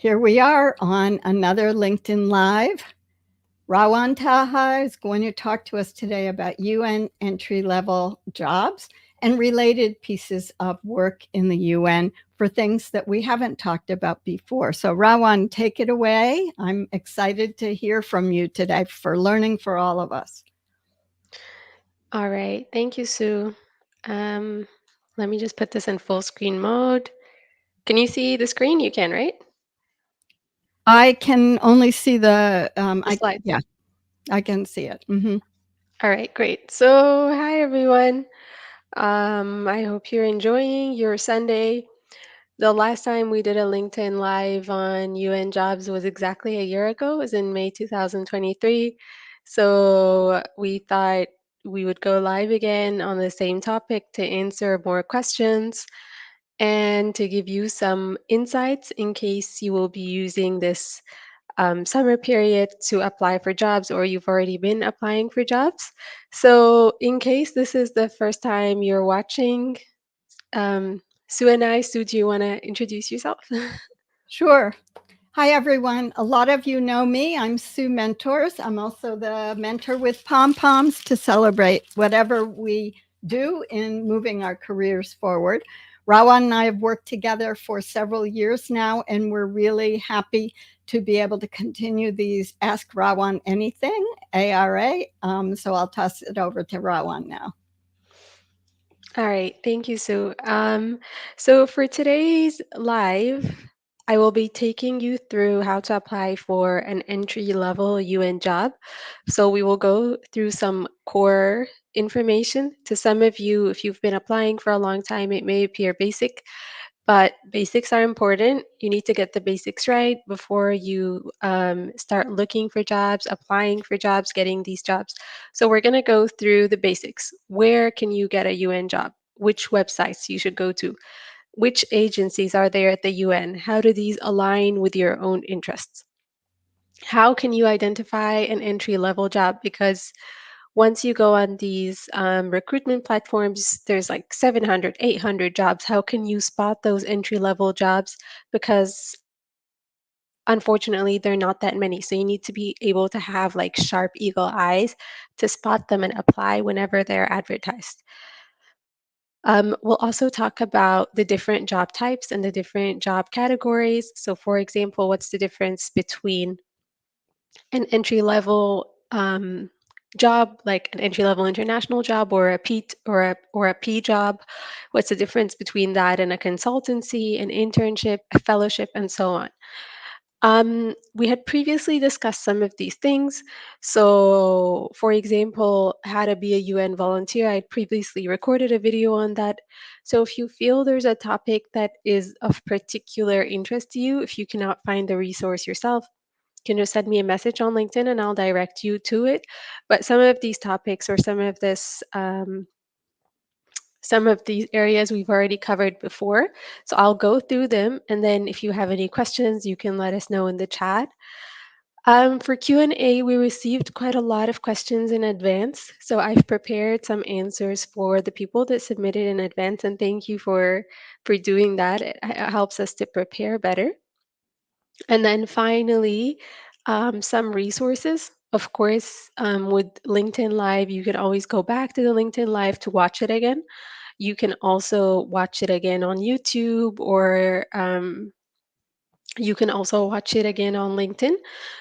Here we are on another LinkedIn Live. Rawan Taha is going to talk to us today about UN entry-level jobs and related pieces of work in the UN for things that we haven't talked about before. So Rawan, take it away. I'm excited to hear from you today for learning for all of us. All right. Thank you, Sue. Um, Let me just put this in full screen mode. Can you see the screen? You can, right? I can only see The slides. yeah, I can see it. All right, great. So, hi, everyone. I hope you're enjoying your Sunday. The last time we did a LinkedIn Live on UN jobs was exactly a year ago. It was in May 2023. So we thought we would go live again on the same topic to answer more questions and to give you some insights in case you will be using this summer period to apply for jobs or you've already been applying for jobs. So, in case this is the first time you're watching, Sue and I, Sue, do you want to introduce yourself? Sure. Hi, everyone. A lot of you know me. I'm Sue Mentors. I'm also the mentor with Pom Poms to celebrate whatever we do in moving our careers forward. Rawan and I have worked together for several years now, and we're really happy to be able to continue these Ask Rawan Anything, ARA. So I'll toss it over to Rawan now. All right, thank you, Sue. So for today's live, I will be taking you through how to apply for an entry-level UN job. So we will go through some core information. To some of you, if you've been applying for a long time, it may appear basic, but basics are important. You need to get the basics right before you start looking for jobs, applying for jobs, getting these jobs. So we're going to go through the basics. Where can you get a UN job? Which websites you should go to? Which agencies are there at the UN? How do these align with your own interests? How can you identify an entry level job? Because once you go on these recruitment platforms, there's like 700, 800 jobs. How can you spot those entry level jobs? Because unfortunately, they're not that many. So you need to be able to have like sharp eagle eyes to spot them and apply whenever they're advertised. We'll also talk about the different job types and the different job categories. So, for example, what's the difference between an entry level job, like an entry level international job, or a P job? What's the difference between that and a consultancy, an internship, a fellowship, and so on? We had previously discussed some of these things. So, for example, how to be a UN volunteer. I previously recorded a video on that. So, if you feel there's a topic that is of particular interest to you, if you cannot find the resource yourself, you can just send me a message on LinkedIn and I'll direct you to it. But some of these topics or some of these areas we've already covered before. So I'll go through them, and then if you have any questions, you can let us know in the chat. For Q&A, we received quite a lot of questions in advance. So I've prepared some answers for the people that submitted in advance, and thank you for doing that. It helps us to prepare better. And then finally, some resources. Of course, with LinkedIn Live, you can always go back to the LinkedIn Live to watch it again. You can also watch it again on YouTube, or you can also watch it again on LinkedIn.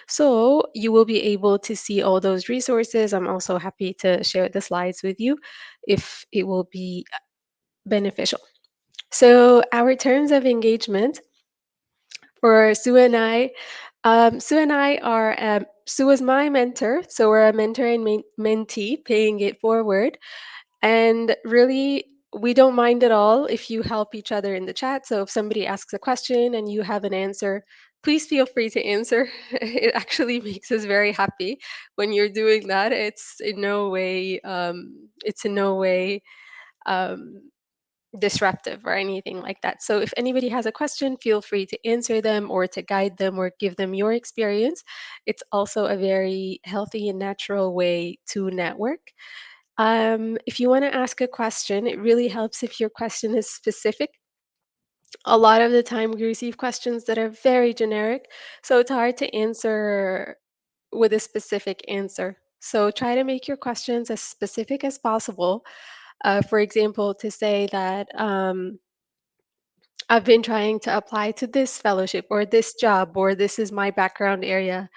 So you will be able to see all those resources. I'm also happy to share the slides with you if it will be beneficial. So, our terms of engagement for Sue and I. Sue and I are, Sue is my mentor. So we're a mentor and mentee, paying it forward. And really, we don't mind at all if you help each other in the chat. So if somebody asks a question and you have an answer, please feel free to answer. It actually makes us very happy when you're doing that. It's in no way um, disruptive or anything like that. So if anybody has a question, feel free to answer them or to guide them or give them your experience. It's also a very healthy and natural way to network. If you want to ask a question, it really helps if your question is specific A lot of the time, we receive questions that are very generic, so it's hard to answer with a specific answer. So try to make your questions as specific as possible. For example, to say that I've been trying to apply to this fellowship or this job, or this is my background area,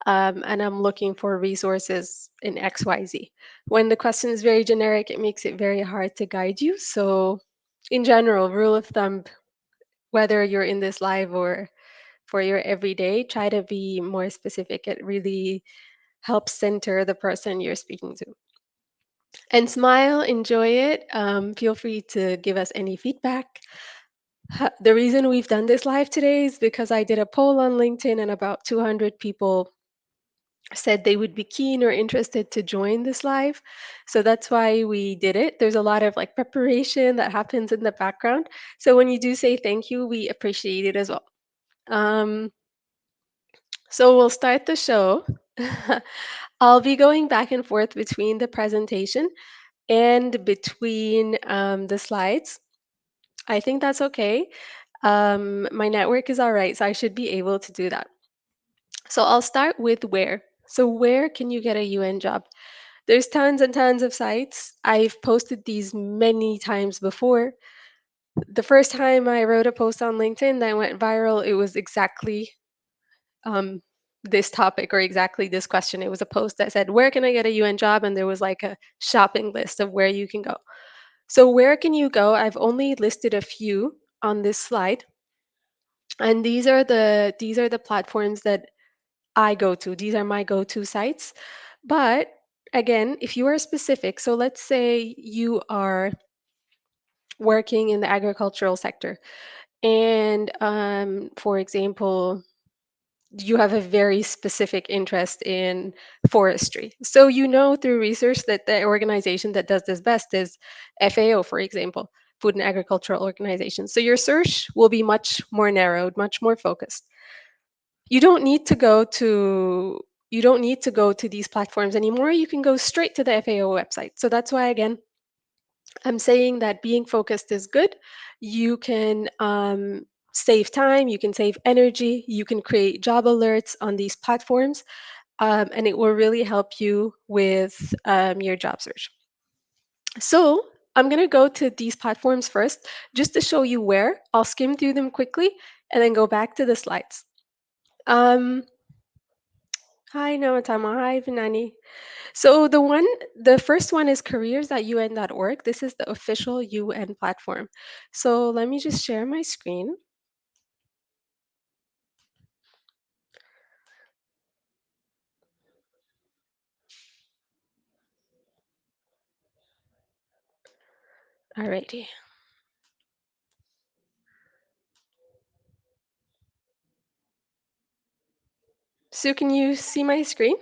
and I'm looking for resources in XYZ. When the question is very generic, it makes it very hard to guide you. So, in general, rule of thumb, whether you're in this live or for your everyday, try to be more specific. It really helps center the person you're speaking to. And smile, enjoy it. Feel free to give us any feedback. The reason we've done this live today is because I did a poll on LinkedIn and about 200 people said they would be keen or interested to join this live. So that's why we did it. There's a lot of like preparation that happens in the background. So when you do say thank you, we appreciate it as well. Um, so we'll start the show. I'll be going back and forth between the presentation and between the slides. I think that's okay. My network is all right, so I should be able to do that. So I'll start with where. So where can you get a UN job? There's tons and tons of sites. I've posted these many times before. The first time I wrote a post on LinkedIn that went viral, it was exactly um, this topic or exactly this question. It was a post that said, "Where can I get a UN job?" And there was like a shopping list of where you can go. So, where can you go? I've only listed a few on this slide. And these are the platforms that I go to. These are my go-to sites. But again, if you are specific, so let's say you are working in the agricultural sector, and for example, you have a very specific interest in forestry. So you know through research that the organization that does this best is FAO, for example, Food and Agricultural Organization. So your search will be much more narrowed, much more focused. You don't need to go to you don't need to go to these platforms anymore. You can go straight to the FAO website. So that's why again I'm saying that being focused is good. You can save time, you can save energy, you can create job alerts on these platforms, and it will really help you with your job search. So I'm going to go to these platforms first just to show you where. I'll skim through them quickly and then go back to the slides. Um, Hi, Namatama. Hi, Vinani. So the first one is careers.un.org. This is the official UN platform. So let me just share my screen. Alrighty. So can you see my screen?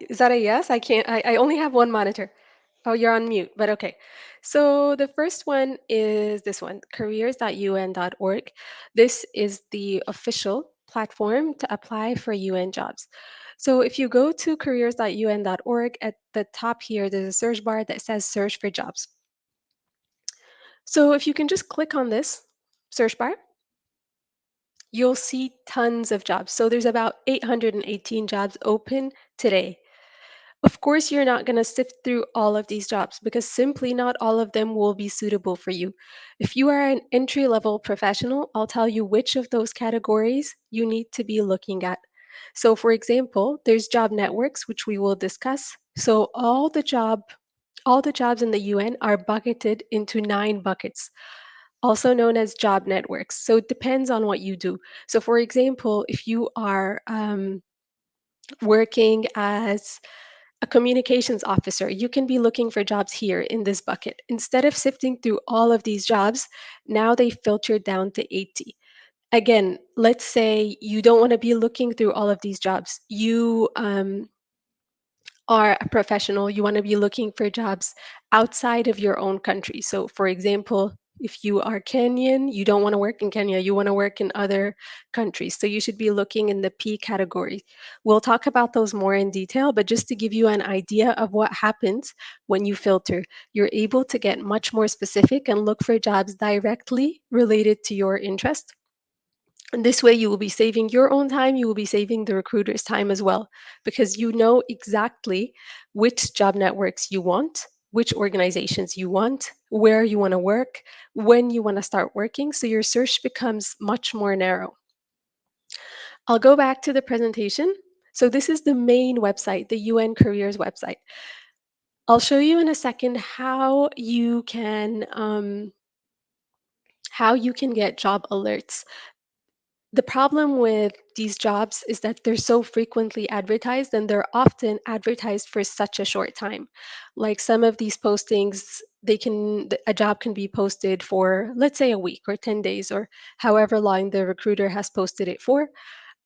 Is that a yes? I can't. I only have one monitor. Oh, you're on mute, but okay. So the first one is this one, careers.un.org. This is the official platform to apply for UN jobs. So if you go to careers.un.org, at the top here, there's a search bar that says search for jobs. So if you can just click on this search bar, you'll see tons of jobs. So there's about 818 jobs open today. Of course, you're not going to sift through all of these jobs because simply not all of them will be suitable for you. If you are an entry level professional, I'll tell you which of those categories you need to be looking at. So, for example, there's job networks, which we will discuss. So, all the jobs in the UN are bucketed into 9 buckets, also known as job networks. So, it depends on what you do. So, for example, if you are working as a communications officer, you can be looking for jobs here in this bucket. Instead of sifting through all of these jobs, now they filtered down to 80. Again, let's say you don't want to be looking through all of these jobs. You are a professional, you want to be looking for jobs outside of your own country. So, for example, If you are Kenyan, you don't want to work in Kenya, you want to work in other countries. So you should be looking in the P category. We'll talk about those more in detail, but just to give you an idea of what happens when you filter, you're able to get much more specific and look for jobs directly related to your interest. And this way, you will be saving your own time, you will be saving the recruiter's time as well, because you know exactly which job networks you want, which organizations you want, where you want to work, when you want to start working. So your search becomes much more narrow. I'll go back to the presentation. So this is the main website, the UN Careers website. I'll show you in a second how you can get job alerts. The problem with these jobs is that they're so frequently advertised and they're often advertised for such a short time. Like some of these postings, a job can be posted for, let's say, a week or 10 days or however long the recruiter has posted it for.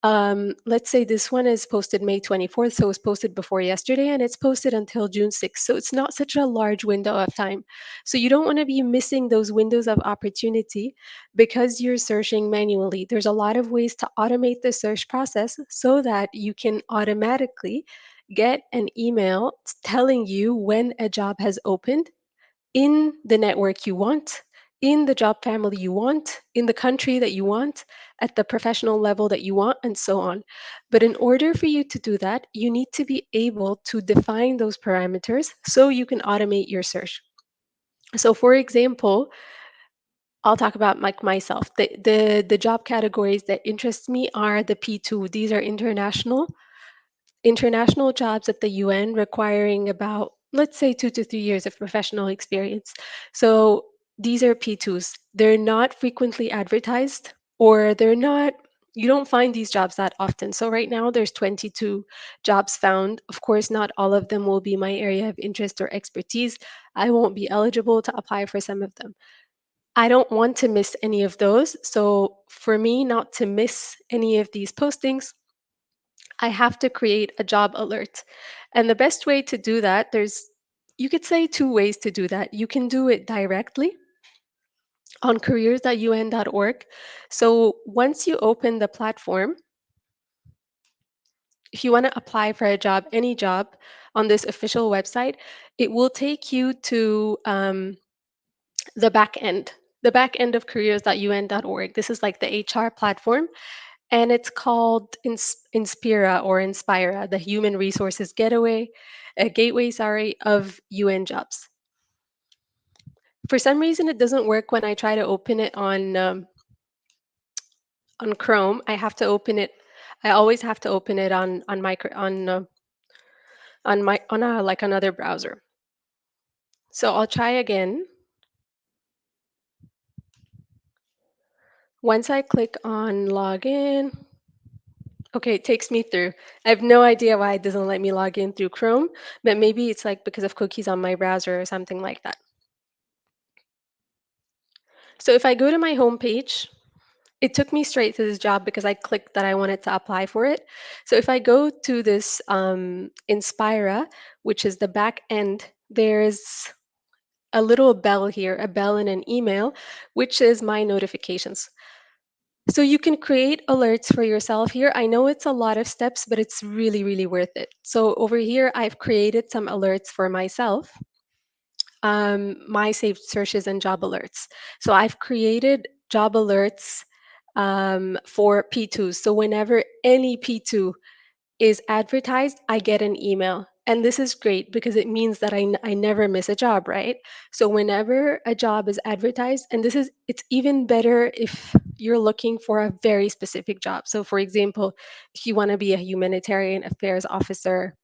Let's say this one is posted May 24th, so it was posted before yesterday, and it's posted until June 6th. So it's not such a large window of time. So you don't want to be missing those windows of opportunity because you're searching manually. There's a lot of ways to automate the search process so that you can automatically get an email telling you when a job has opened in the network you want, in the job family you want, in the country that you want, at the professional level that you want, and so on. But in order for you to do that, you need to be able to define those parameters so you can automate your search. So, for example, I'll talk about like myself. The job categories that interest me are the P2. These are international jobs at the UN requiring about, let's say, 2 to 3 years of professional experience. So these are P2s. They're not frequently advertised, or you don't find these jobs that often. So right now there's 22 jobs found. Of course, not all of them will be my area of interest or expertise. I won't be eligible to apply for some of them. I don't want to miss any of those. So for me not to miss any of these postings, I have to create a job alert. And the best way to do that, you could say two ways to do that. You can do it directly on careers.un.org. So once you open the platform, if you want to apply for a job, any job on this official website, it will take you to the back end. The back end of careers.un.org. This is like the HR platform, and it's called Inspira or Inspira, the Human Resources Gateway, sorry, of UN jobs. For some reason, it doesn't work when I try to open it on Chrome. I have to open it. I always have to open it on like another browser. So I'll try again. Once I click on login, okay, it takes me through. I have no idea why it doesn't let me log in through Chrome, but maybe it's like because of cookies on my browser or something like that. So if I go to my home page, it took me straight to this job because I clicked that I wanted to apply for it. So if I go to this Inspira, which is the back end, there's a little bell here, a bell and an email, which is my notifications. So you can create alerts for yourself here. I know it's a lot of steps, but it's really, really worth it. So over here, I've created some alerts for myself, my saved searches and job alerts. So I've created job alerts for P2s. So whenever any P2 is advertised, I get an email. And this is great because it means that I never miss a job, right? So whenever a job is advertised, and it's even better if you're looking for a very specific job. So for example, if you want to be a humanitarian affairs officer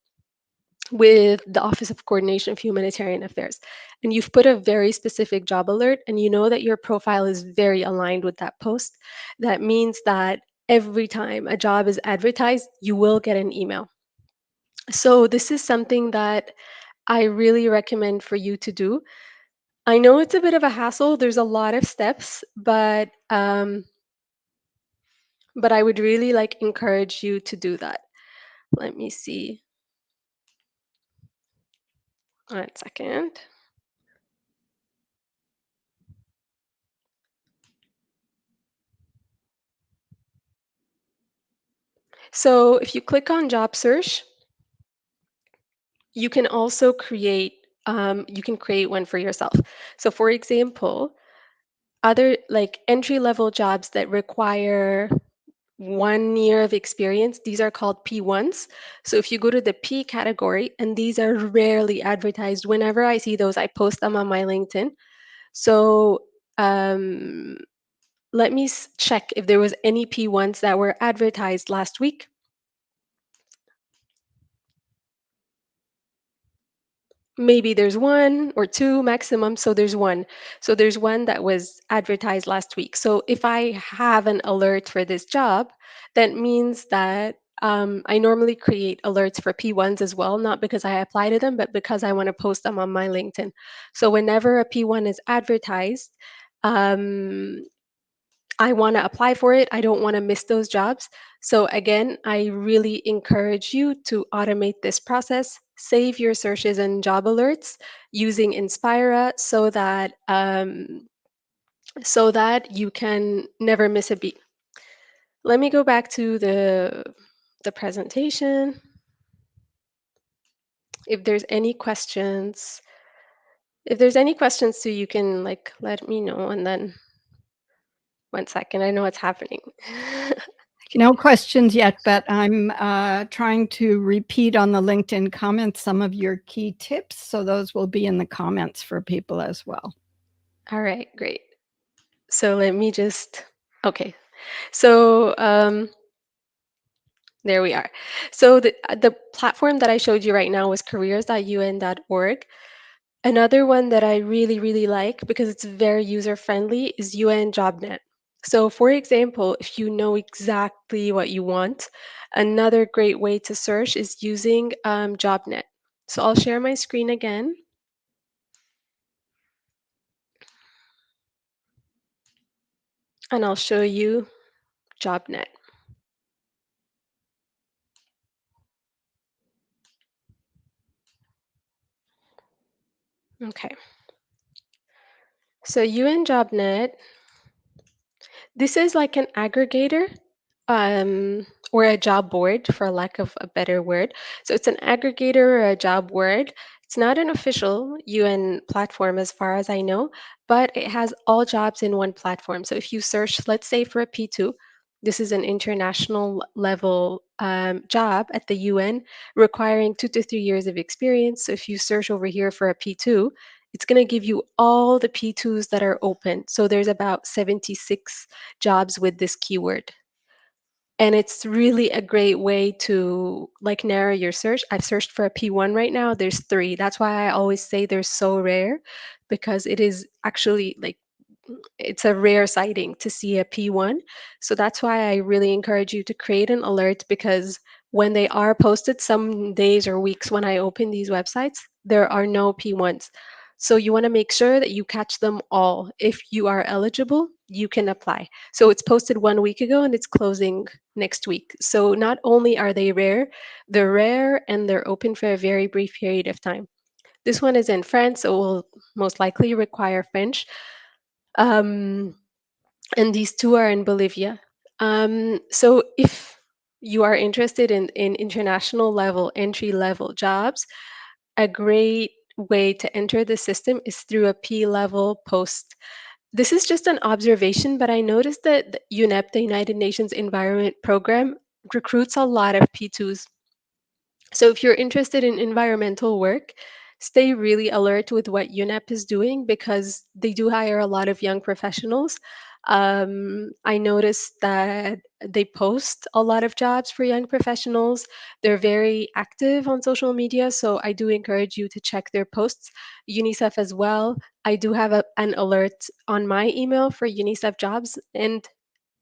with the Office of Coordination of Humanitarian Affairs, and you've put a very specific job alert, and you know that your profile is very aligned with that post, that means that every time a job is advertised, you will get an email. So, this is something that I really recommend for you to do. I know it's a bit of a hassle, there's a lot of steps, but I would really like encourage you to do that. Let me see. 1 second. So if you click on job search, you can also create one for yourself. So for example, other like entry level jobs that require 1 year of experience, these are called P1s. So if you go to the P category, and these are rarely advertised, whenever I see those, I post them on my LinkedIn. So um, let me check if there was any P1s that were advertised last week. Maybe there's one or two maximum. So there's one. So there's one that was advertised last week. So if I have an alert for this job, that means that I normally create alerts for P1s as well, not because I apply to them, but because I want to post them on my LinkedIn. So whenever a P1 is advertised, um, I want to apply for it. I don't want to miss those jobs. So, again, I really encourage you to automate this process. Save your searches and job alerts using Inspira so that you can never miss a beat. Let me go back to the presentation. If there's any questions, if there's any questions too, you can like let me know. And then 1 second, I know what's happening. No questions yet, but I'm trying to repeat on the LinkedIn comments some of your key tips. So those will be in the comments for people as well. All right, great. So let me just, okay. So there we are. So the platform that I showed you right now was careers.un.org. Another one that I really, really like because it's very user friendly is UN JobNet. So, for example, if you know exactly what you want, another great way to search is using JobNet. So, I'll share my screen again and I'll show you JobNet. Okay. So, UN JobNet, this is like an aggregator or a job board, for lack of a better word. So it's an aggregator or a job board. It's not an official UN platform as far as I know, but it has all jobs in one platform. So if you search, let's say for a P2, this is an international level job at the UN requiring 2 to 3 years of experience. So if you search over here for a P2, it's going to give you all the P2s that are open. So there's about 76 jobs with this keyword, and it's really a great way to like narrow your search. I've searched for a P1 right now. There's three. That's why I always say they're so rare, because it is actually like it's a rare sighting to see a P1. So that's why I really encourage you to create an alert, because when they are posted, some days or weeks when I open these websites, there are no P1s. So you want to make sure that you catch them all. If you are eligible, you can apply. So it's posted 1 week ago and it's closing next week. So not only are they rare, they're rare and they're open for a very brief period of time. This one is in France, so it will most likely require French. Um, and these two are in Bolivia. So if you are interested in international level, entry level jobs, a great way to enter the system is through a P level post. This is just an observation, but I noticed that the UNEP, the United Nations Environment Program, recruits a lot of P2s. So if you're interested in environmental work, stay really alert with what UNEP is doing, because they do hire a lot of young professionals. I noticed that they post a lot of jobs for young professionals. They're very active on social media, so I do encourage you to check their posts. UNICEF as well. I do have an alert on my email for UNICEF jobs, and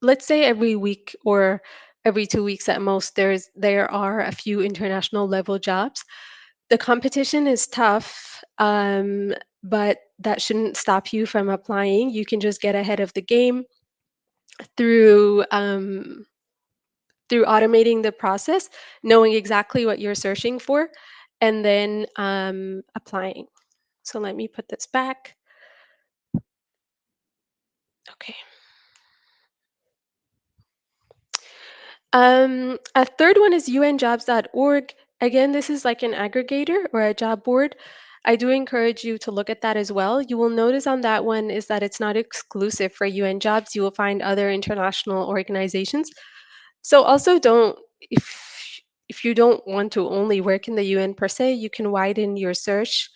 let's say every week or every 2 weeks at most, there are a few international level jobs. The competition is tough, but that shouldn't stop you from applying. You can just get ahead of the game through through automating the process, knowing exactly what you're searching for, and then applying. So let me put this back. Okay. A third one is unjobs.org. Again, this is like an aggregator or a job board. I do encourage you to look at that as well. You will notice on that one is that it's not exclusive for UN jobs. You will find other international organizations. So also don't if you don't want to only work in the UN per se, you can widen your search.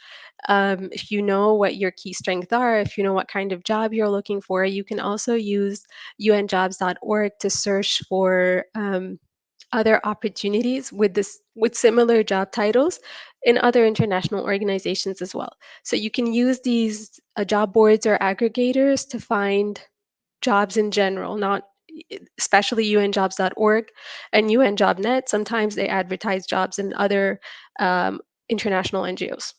If you know what your key strengths are, if you know what kind of job you're looking for, you can also use unjobs.org to search for other opportunities with this with similar job titles in other international organizations as well. So you can use these job boards or aggregators to find jobs in general, not especially unjobs.org and UNJobNet. Sometimes they advertise jobs in other international NGOs.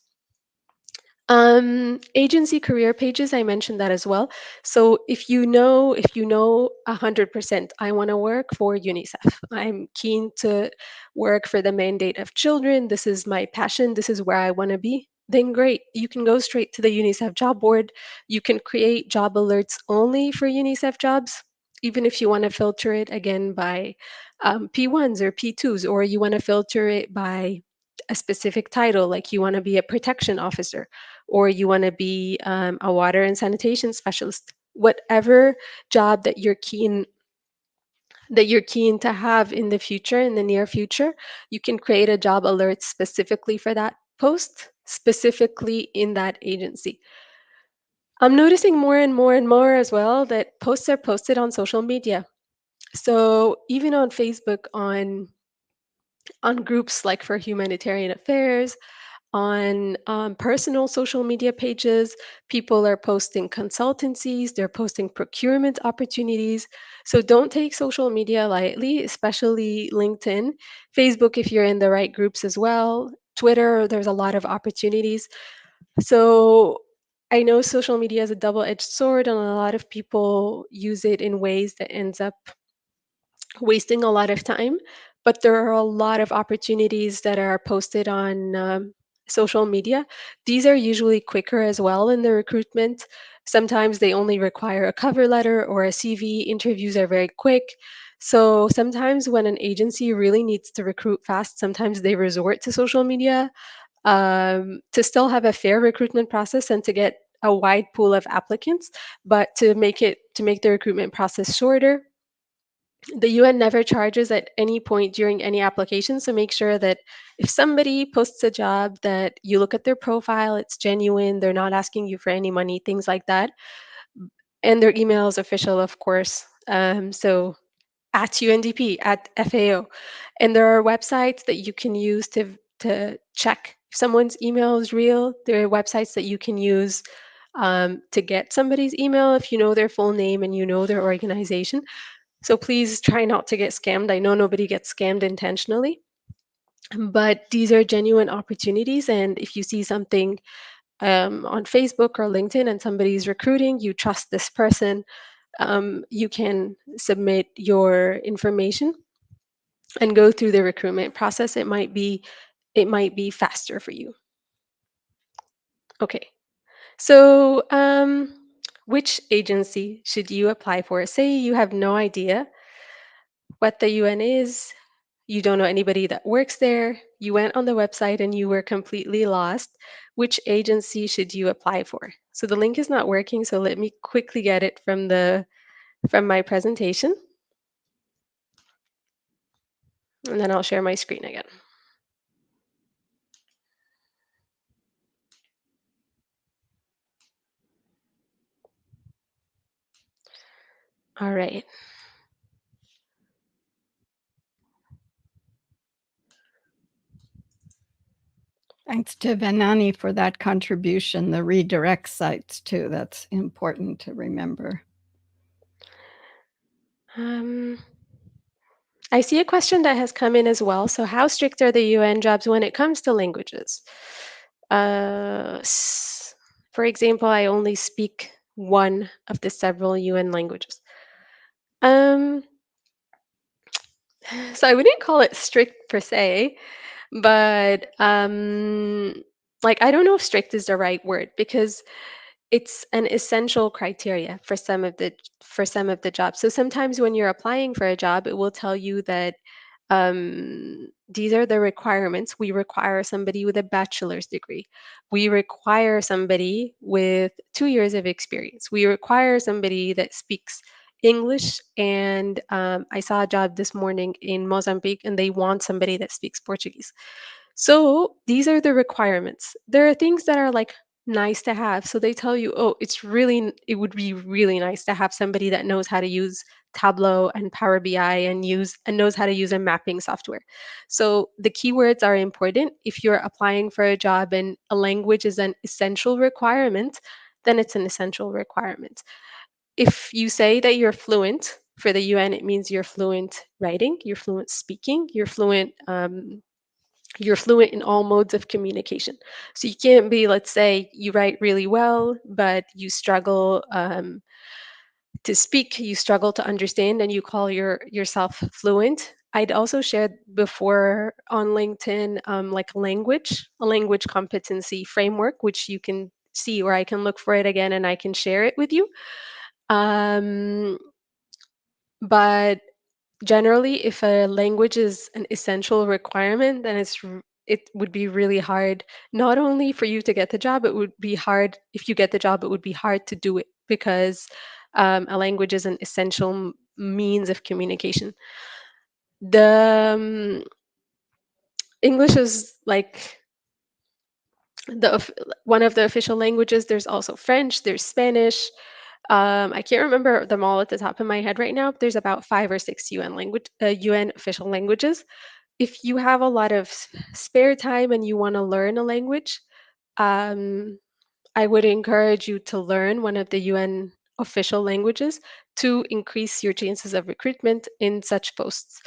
Agency career pages, I mentioned that as well. So if you know 100%, I want to work for UNICEF. I'm keen to work for the mandate of children. This is my passion. This is where I want to be. Then great. You can go straight to the UNICEF job board. You can create job alerts only for UNICEF jobs, even if you want to filter it again by P1s or P2s, or you want to filter it by a specific title, like you want to be a protection officer or you want to be a water and sanitation specialist, whatever job that you're keen to have in the future, in the near future, you can create a job alert specifically for that post, specifically in that agency. I'm noticing more and more and more as well that posts are posted on social media. So even on Facebook, on groups like for humanitarian affairs, on personal social media pages. People are posting consultancies, they're posting procurement opportunities. So don't take social media lightly, especially LinkedIn. Facebook, if you're in the right groups as well. Twitter, there's a lot of opportunities. So I know social media is a double edged sword, and a lot of people use it in ways that ends up wasting a lot of time, but there are a lot of opportunities that are posted on social media. These are usually quicker as well in the recruitment. Sometimes they only require a cover letter or a CV. Interviews are very quick. So sometimes when an agency really needs to recruit fast, sometimes they resort to social media to still have a fair recruitment process and to get a wide pool of applicants, but to make the recruitment process shorter. The UN never charges at any point during any application, so make sure that if somebody posts a job that you look at their profile, it's genuine, they're not asking you for any money, things like that. And their email is official, of course. So at UNDP, at FAO. And there are websites that you can use to check if someone's email is real. There are websites that you can use to get somebody's email if you know their full name and you know their organization. So please try not to get scammed. I know nobody gets scammed intentionally, but these are genuine opportunities. And if you see something on Facebook or LinkedIn and somebody's recruiting, you trust this person, you can submit your information and go through the recruitment process. It might be faster for you. Okay. So which agency should you apply for? Say you have no idea what the UN is. You don't know anybody that works there. You went on the website and you were completely lost. Which agency should you apply for? So the link is not working, so let me quickly get it from my presentation, and then I'll share my screen again. All right. Thanks to Venani for that contribution, the redirect sites too. That's important to remember. I see a question that has come in as well. So how strict are the UN jobs when it comes to languages? For example, I only speak one of the several UN languages. Um, so I wouldn't call it strict per se, but like I don't know if strict is the right word because it's an essential criteria for some of the jobs. So sometimes when you're applying for a job, it will tell you that these are the requirements. We require somebody with a bachelor's degree. We require somebody with 2 years of experience. We require somebody that speaks English. And I saw a job this morning in Mozambique, and they want somebody that speaks Portuguese. So these are the requirements. There are things that are like nice to have. So they tell you, oh, it would be really nice to have somebody that knows how to use Tableau and Power BI and knows how to use a mapping software. So the keywords are important. If you're applying for a job and a language is an essential requirement, then it's an essential requirement. If you say that you're fluent for the UN, it means you're fluent writing, you're fluent speaking, you're fluent in all modes of communication. So you can't be, let's say, you write really well, but you struggle to speak, you struggle to understand, and you call yourself fluent. I'd also shared before on LinkedIn, like a language competency framework, which you can see, or I can look for it again and I can share it with you. Um, but generally, if a language is an essential requirement, then it would be really hard, not only for you to get the job, it would be hard if you get the job, it would be hard to do it because a language is an essential means of communication. The English is like the one of the official languages. There's also French, there's Spanish. I can't remember them all at the top of my head right now. But there's about 5 or 6 UN official languages. If you have a lot of spare time and you want to learn a language, um, I would encourage you to learn one of the UN official languages to increase your chances of recruitment in such posts.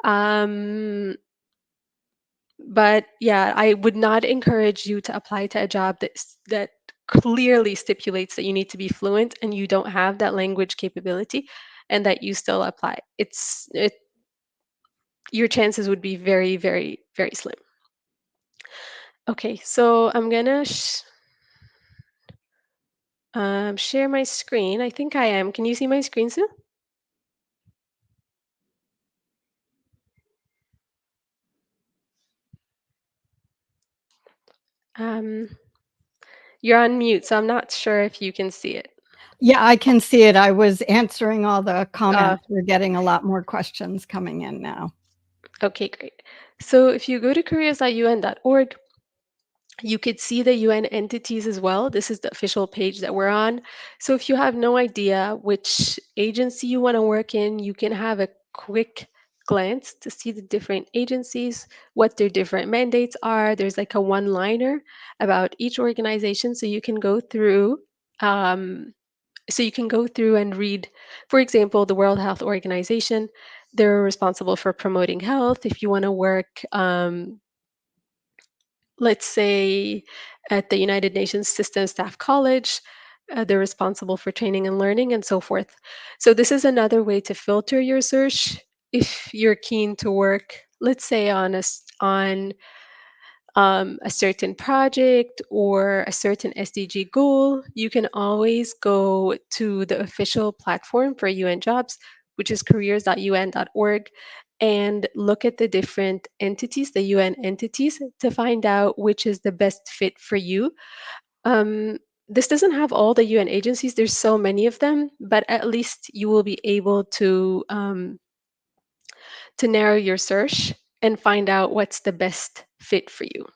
Um, but yeah, I would not encourage you to apply to a job that clearly stipulates that you need to be fluent and you don't have that language capability, and that you still apply. Your chances would be very, very, very slim. Okay, so I'm gonna share my screen. I think I am. Can you see my screen, Sue? Um, you're on mute, so I'm not sure if you can see it. Yeah, I can see it. I was answering all the Uh, comments. We're getting a lot more questions coming in now. okay, great. So if you go to careers.un.org, you could see the UN entities as well. This is the official page that we're on. So if you have no idea which agency you want to work in, you can have a quick glance to see the different agencies, what their different mandates are. There's like a one-liner about each organization, so you can go through. Um, so you can go through and read, for example, the World Health Organization. They're responsible for promoting health. If you want to work, let's say, at the United Nations System Staff College, they're responsible for training and learning and so forth. So this is another way to filter your search. If you're keen to work, let's say, on a certain project or a certain SDG goal, you can always go to the official platform for UN jobs, which is careers.un.org, and look at the different entities, the UN entities, to find out which is the best fit for you. Um, this doesn't have all the UN agencies, there's so many of them, but at least you will be able to narrow your search and find out what's the best fit for you.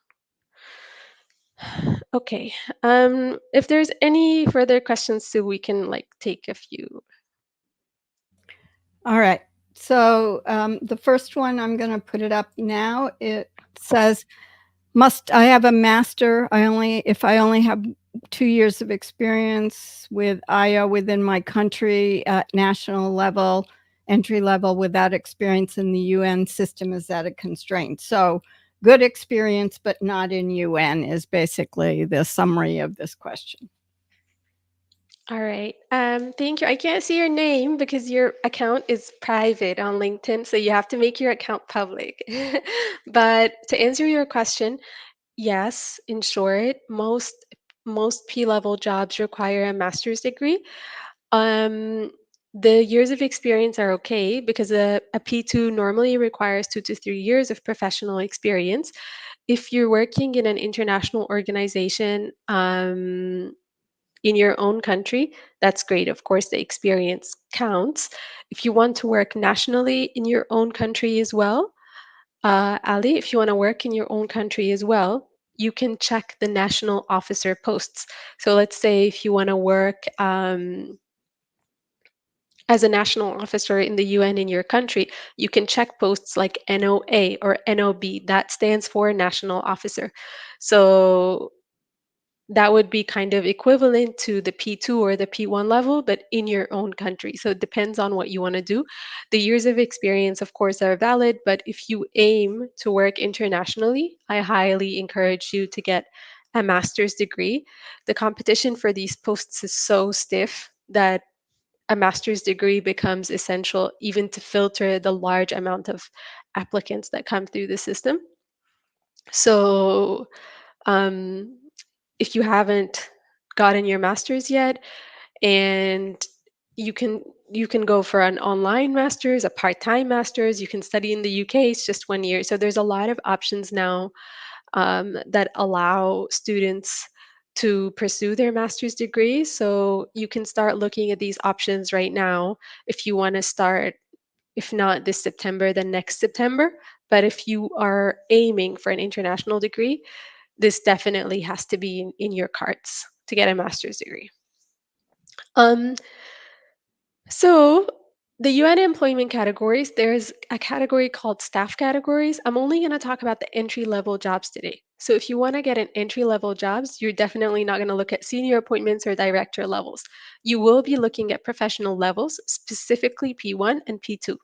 Okay. If there's any further questions, so we can like take a few. All right. So the first one, I'm going to put it up now. It says, must I have a master? If I only have 2 years of experience with IO within my country at national level, entry level without experience in the UN system, is that a constraint? So good experience, but not in UN is basically the summary of this question. All right. Thank you. I can't see your name because your account is private on LinkedIn, so you have to make your account public. But to answer your question, yes, in short, most most P-level jobs require a master's degree. Um, the years of experience are okay because a P2 normally requires 2 to 3 years of professional experience. If you're working in an international organization in your own country, that's great. Of course, the experience counts. If you want to work nationally in your own country as well, Ali, if you want to work in your own country as well, you can check the national officer posts. So let's say if you want to work as a national officer in the UN in your country, you can check posts like NOA or NOB. That stands for national officer. So that would be kind of equivalent to the P2 or the P1 level, but in your own country. So it depends on what you want to do. The years of experience, of course, are valid, but if you aim to work internationally, I highly encourage you to get a master's degree. The competition for these posts is so stiff that a master's degree becomes essential even to filter the large amount of applicants that come through the system. So, um, if you haven't gotten your master's yet, and you can you can go for an online master's, a part-time master's, you can study in the UK, it's just 1 year. So there's a lot of options now that allow students to pursue their master's degree. So you can start looking at these options right now if you want to start, if not this September, then next September. But if you are aiming for an international degree, this definitely has to be in your cards to get a master's degree. Um, so the UN employment categories, there's a category called staff categories. I'm only going to talk about the entry level jobs today. So if you want to get an entry level jobs, you're definitely not going to look at senior appointments or director levels. You will be looking at professional levels, specifically P1 and P2.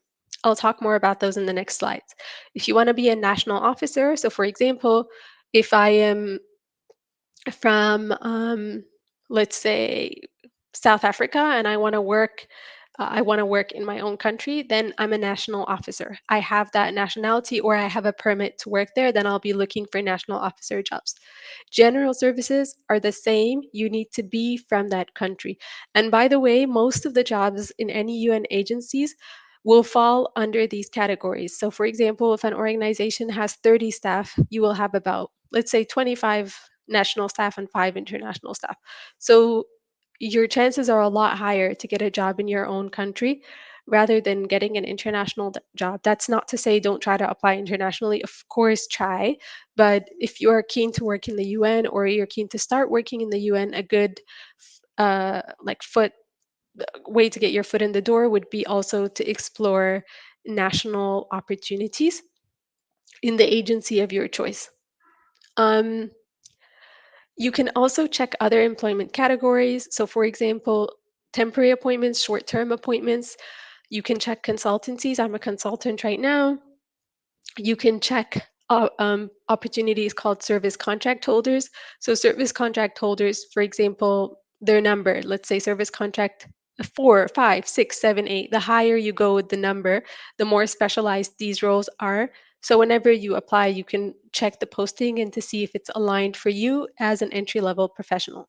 I'll talk more about those in the next slides. If you want to be a national officer, so for example, if I am from, let's say, South Africa, and I want to work in my own country, then I'm a national officer. I have that nationality, or I have a permit to work there. Then I'll be looking for national officer jobs. General services are the same. You need to be from that country. And by the way, most of the jobs in any UN agencies will fall under these categories. So, for example, if an organization has 30 staff, you will have about, let's say, 25 national staff and 5 international staff. So, your chances are a lot higher to get a job in your own country rather than getting an international job. That's not to say don't try to apply internationally. Of course, try. But if you are keen to work in the UN, or you're keen to start working in the UN, a good like foot way to get your foot in the door would be also to explore national opportunities in the agency of your choice. Um, you can also check other employment categories. So, for example, temporary appointments, short term appointments. You can check consultancies. I'm a consultant right now. You can check opportunities called service contract holders. So, service contract holders, for example, their number, let's say service contract 4, 5, 6, 7, 8. The higher you go with the number, the more specialized these roles are. So, whenever you apply, you can check the posting and to see if it's aligned for you as an entry level professional.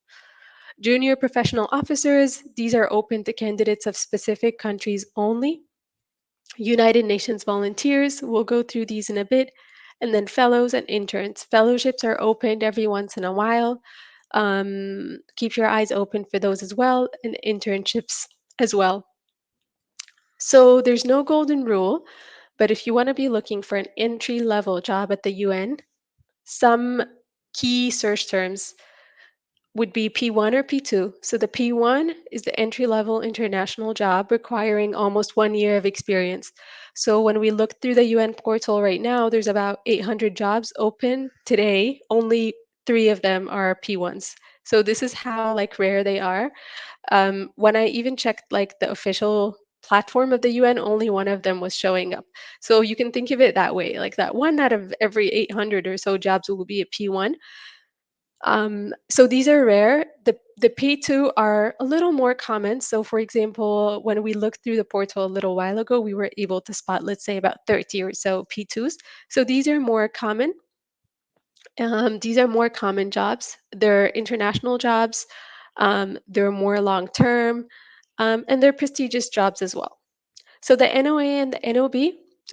Junior professional officers, these are open to candidates of specific countries only. United Nations volunteers, we'll go through these in a bit, and then fellows and interns. Fellowships are opened every once in a while. Keep your eyes open for those as well, and internships as well. So there's no golden rule, but if you want to be looking for an entry level job at the UN, some key search terms would be P1 or P2. So the P1 is the entry level international job requiring almost 1 year of experience. So when we look through the UN portal right now, there's about 800 jobs open today. Only 3 of them are P1s. So this is how like rare they are. When I even checked like the official platform of the UN, only 1 of them was showing up. So you can think of it that way, like that one out of every 800 or so jobs will be a P1. So these are rare. The P2 are a little more common. So for example, when we looked through the portal a little while ago, we were able to spot, let's say, about 30 or so P2s. So these are more common. These are more common jobs. They're international jobs. They're more long term, and they're prestigious jobs as well. So the NOA and the NOB,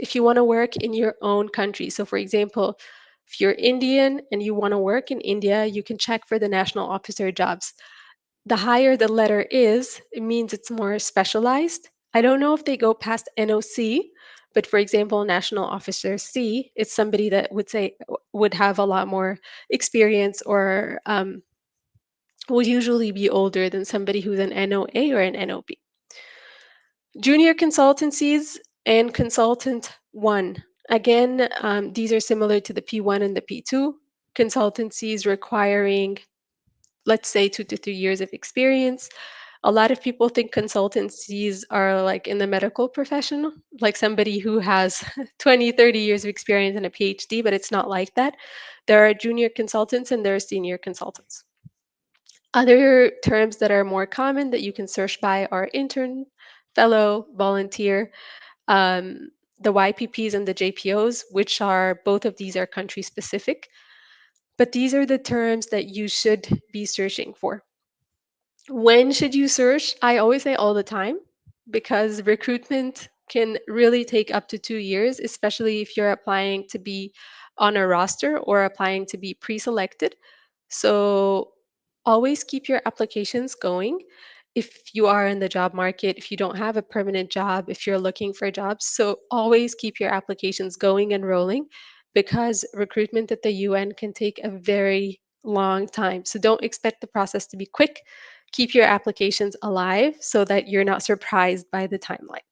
if you want to work in your own country. So, for example, if you're Indian and you want to work in India, you can check for the national officer jobs. The higher the letter is, it means it's more specialized. I don't know if they go past NOC, but for example, National Officer C, it's somebody that would have a lot more experience or would usually be older than somebody who's an NOA or an NOB. Junior consultancies and consultant one. Again, these are similar to the P1 and the P2. Consultancies requiring, let's say, 2 to 3 years of experience. A lot of people think consultancies are like in the medical profession, like somebody who has 20, 30 years of experience and a PhD, but it's not like that. There are junior consultants and there are senior consultants. Other terms that are more common that you can search by are intern, fellow, volunteer, the YPPs and the JPOs, which are both of these are country specific. But these are the terms that you should be searching for. When should you search? I always say all the time because recruitment can really take up to 2 years, especially if you're applying to be on a roster or applying to be pre selected. So always keep your applications going. If you are in the job market, if you don't have a permanent job, if you're looking for jobs, so always keep your applications going and rolling because recruitment at the UN can take a very long time. So don't expect the process to be quick. Keep your applications alive so that you're not surprised by the timeline.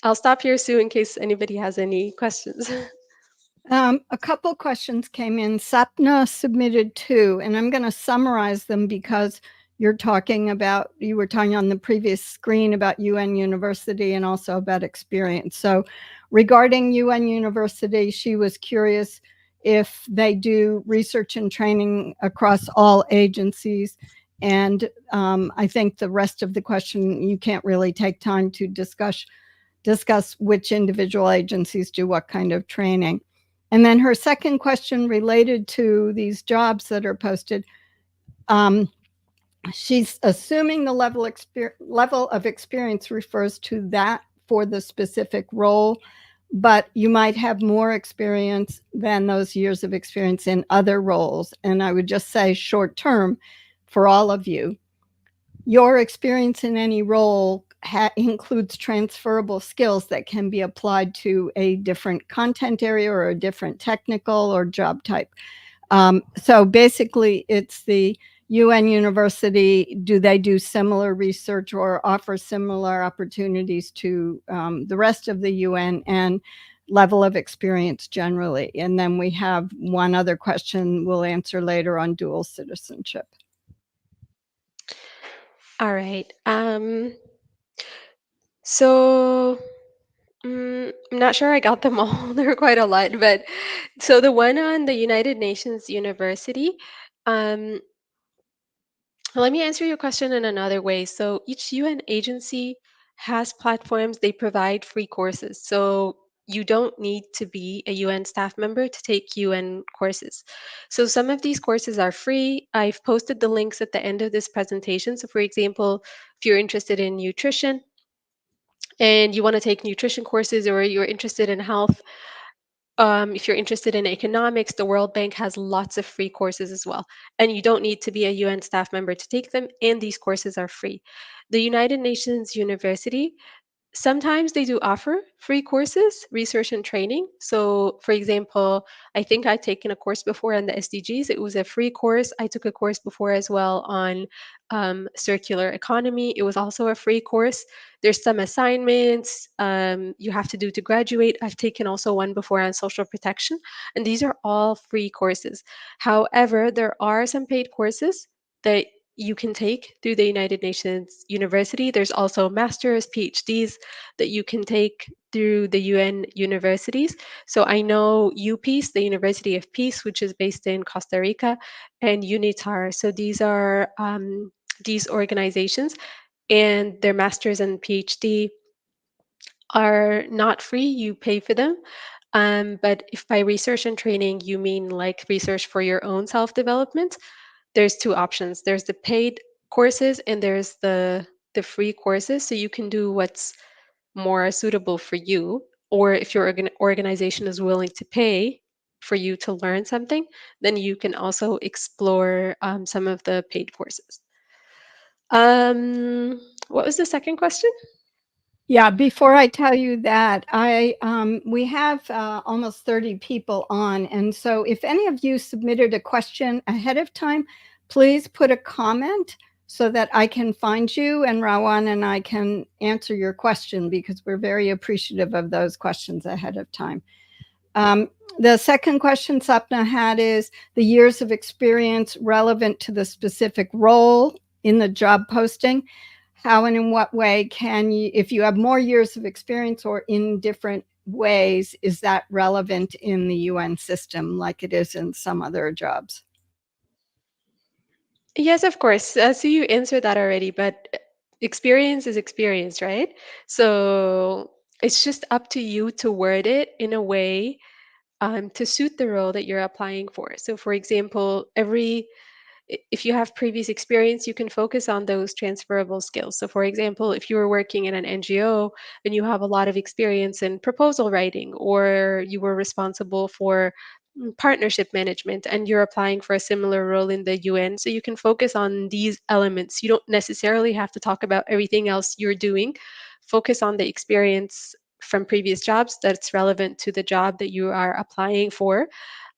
I'll stop here, Sue, in case anybody has any questions. A couple questions came in. Sapna submitted two, and I'm going to summarize them because you were talking on the previous screen about UN University and also about experience. So regarding UN University, she was curious if they do research and training across all agencies. And I think the rest of the question, you can't really take time to discuss which individual agencies do what kind of training. And then her second question related to these jobs that are posted. She's assuming the level of experience refers to that for the specific role, but you might have more experience than those years of experience in other roles. And I would just say short term for all of you, your experience in any role includes transferable skills that can be applied to a different content area or a different technical or job type. So basically, it's the UN University. Do they do similar research or offer similar opportunities to the rest of the UN and level of experience generally? And then we have one other question we'll answer later on dual citizenship. All right. So I'm not sure I got them all. There were quite a lot, but so the one on the United Nations University, um, let me answer your question in another way. So each UN agency has platforms, they provide free courses. So you don't need to be a UN staff member to take UN courses. So some of these courses are free. I've posted the links at the end of this presentation. So for example, if you're interested in nutrition and you want to take nutrition courses or you're interested in health, if you're interested in economics, the World Bank has lots of free courses as well. And you don't need to be a UN staff member to take them, and these courses are free. The United Nations University, sometimes they do offer free courses, research and training. So, for example, I think I'd taken a course before on the SDGs. It was a free course. I took a course before as well on circular economy. It was also a free course. There's some assignments you have to do to graduate. I've taken also one before on social protection, and these are all free courses. However, there are some paid courses that you can take through the United Nations University. There's also masters, PhDs that you can take through the UN universities. So I know UPeace, the University of Peace, which is based in Costa Rica, and UNITAR. So these are these organizations, and their masters and PhD are not free. You pay for them. But if by research and training you mean like research for your own self development, there's two options. There's the paid courses and there's the free courses. So you can do what's more suitable for you, or if your organization is willing to pay for you to learn something, then you can also explore some of the paid courses. What was the second question? Yeah, before I tell you that, we have almost 30 people on, and so if any of you submitted a question ahead of time, please put a comment so that I can find you and Rawan and I can answer your question because we're very appreciative of those questions ahead of time. Um, the second question Sapna had is the years of experience relevant to the specific role in the job posting. How and in what way can you, if you have more years of experience or in different ways, is that relevant in the UN system like it is in some other jobs? Yes, of course. So you answered that already, but experience is experience, right? So it's just up to you to word it in a way to suit the role that you're applying for. So, for example, if you have previous experience, you can focus on those transferable skills. So, for example, if you were working in an NGO and you have a lot of experience in proposal writing, or you were responsible for partnership management and you're applying for a similar role in the UN, so you can focus on these elements. You don't necessarily have to talk about everything else you're doing. Focus on the experience from previous jobs that's relevant to the job that you are applying for.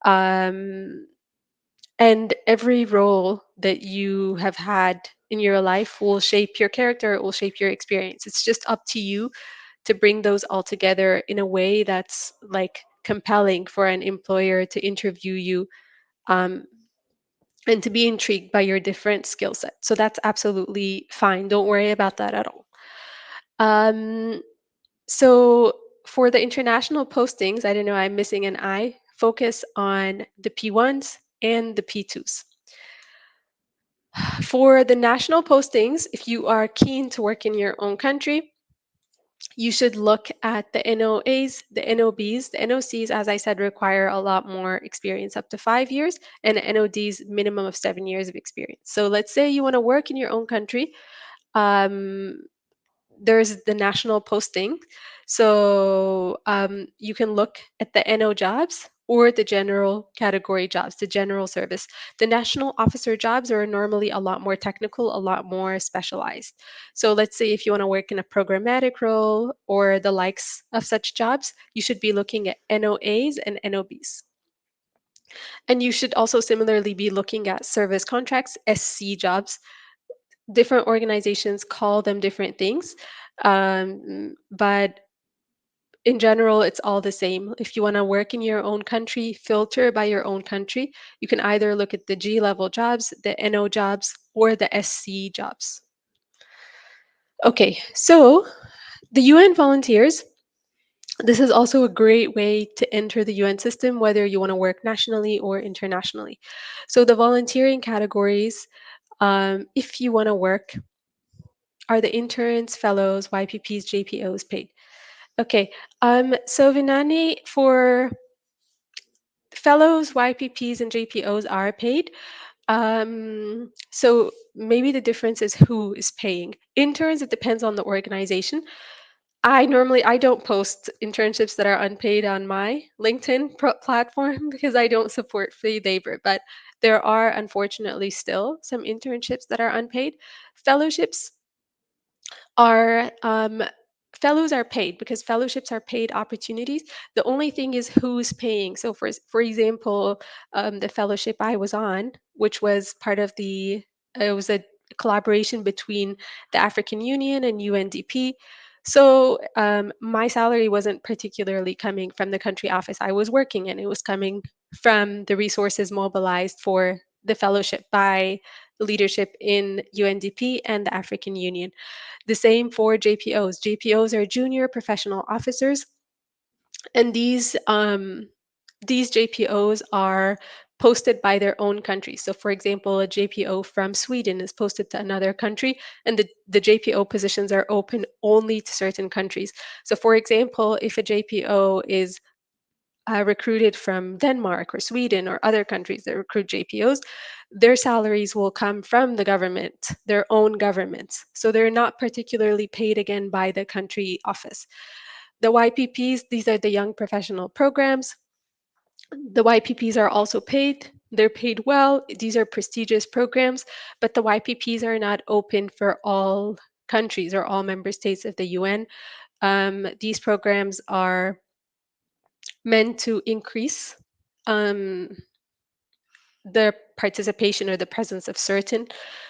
Um, and every role that you have had in your life will shape your character, it will shape your experience. It's just up to you to bring those all together in a way that's like compelling for an employer to interview you, um, and to be intrigued by your different skill set. So that's absolutely fine. Don't worry about that at all. Um, so for the international postings, I don't know, I'm missing an I, focus on the P1s and the P2s. For the national postings, if you are keen to work in your own country, you should look at the NOAs, the NOBs. The NOCs, as I said, require a lot more experience, up to 5 years, and the NODs, minimum of 7 years of experience. So let's say you want to work in your own country. Um, there's the national posting. So you can look at the NO jobs or the general category jobs, the general service. The national officer jobs are normally a lot more technical, a lot more specialized. So let's say if you want to work in a programmatic role or the likes of such jobs, you should be looking at NOAs and NOBs. And you should also similarly be looking at service contracts, SC jobs. Different organizations call them different things, but in general, it's all the same. If you want to work in your own country, filter by your own country. You can either look at the G level jobs, the NO jobs, or the SC jobs. Okay, so the UN volunteers, this is also a great way to enter the UN system, whether you want to work nationally or internationally. So the volunteering categories, if you want to work, are the interns, fellows, YPPs, JPOs paid? Okay, so Vinani, for fellows, YPPs, and JPOs are paid. So maybe the difference is who is paying. Interns, it depends on the organization. I don't post internships that are unpaid on my LinkedIn platform because I don't support free labor, but there are unfortunately still some internships that are unpaid. Fellowships are fellows are paid because fellowships are paid opportunities. The only thing is who's paying. So for example, the fellowship I was on, which was part of it was a collaboration between the African Union and UNDP. So my salary wasn't particularly coming from the country office I was working in. It was coming from the resources mobilized for the fellowship by the leadership in UNDP and the African Union. The same for JPOs. JPOs are junior professional officers, and these JPOs are posted by their own country. So, for example, a JPO from Sweden is posted to another country, and the JPO positions are open only to certain countries. So, for example, if a JPO is recruited from Denmark or Sweden or other countries that recruit JPOs, their salaries will come from the government, their own governments. So they're not particularly paid again by the country office. The YPPs, these are the young professional programs. The YPPs are also paid. They're paid well. These are prestigious programs, but the YPPs are not open for all countries or all member states of the UN. These programs are meant to increase um, the participation or the presence of certain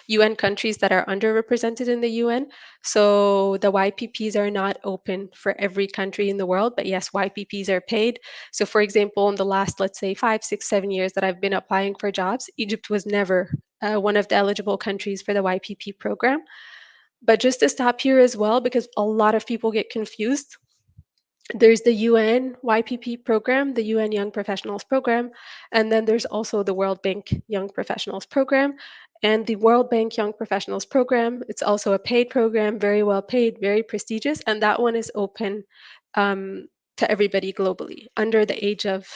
UN countries that are underrepresented in the UN. So the YPPs are not open for every country in the world, but yes, YPPs are paid. So, for example, in the last, let's say, 5, 6, 7 years that I've been applying for jobs, Egypt was never one of the eligible countries for the YPP program. But just to stop here as well, because a lot of people get confused, there's the UN YPP program, the UN Young Professionals Program, and then there's also the World Bank Young Professionals Program. And the World Bank Young Professionals Program, it's also a paid program, very well paid, very prestigious, and that one is open um, to everybody globally under the age of,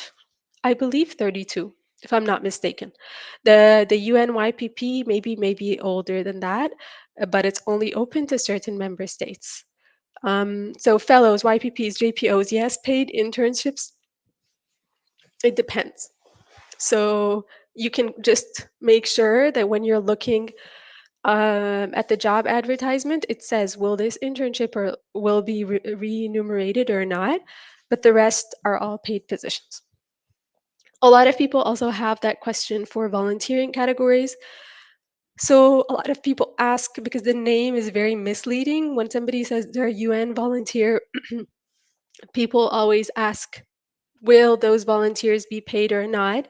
I believe, 32, if I'm not mistaken. The UN YPP maybe older than that, but it's only open to certain member states. So fellows, YPPs, JPOs, yes, paid internships, it depends. So you can just make sure that when you're looking at the job advertisement, it says, will this internship or will be remunerated or not? But the rest are all paid positions. A lot of people also have that question for volunteering categories. So a lot of people ask because the name is very misleading. When somebody says they're a UN volunteer, people always ask, will those volunteers be paid or not?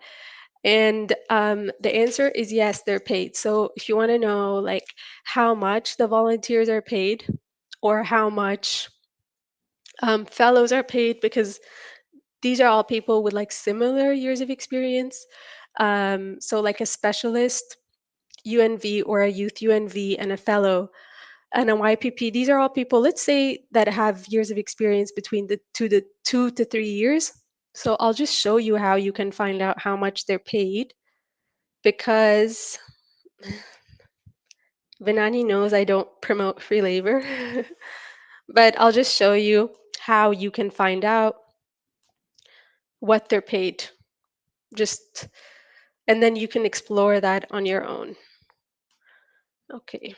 And the answer is yes, they're paid. So if you want to know like how much the volunteers are paid or how much fellows are paid, because these are all people with like similar years of experience. So like a specialist UNV or a youth UNV and a fellow and a YPP, these are all people, let's say, that have years of experience between the 2 to 3 years. So I'll just show you how you can find out how much they're paid because Vinani knows I don't promote free labor. But I'll just show you how you can find out what they're paid. Just and then you can explore that on your own. Okay.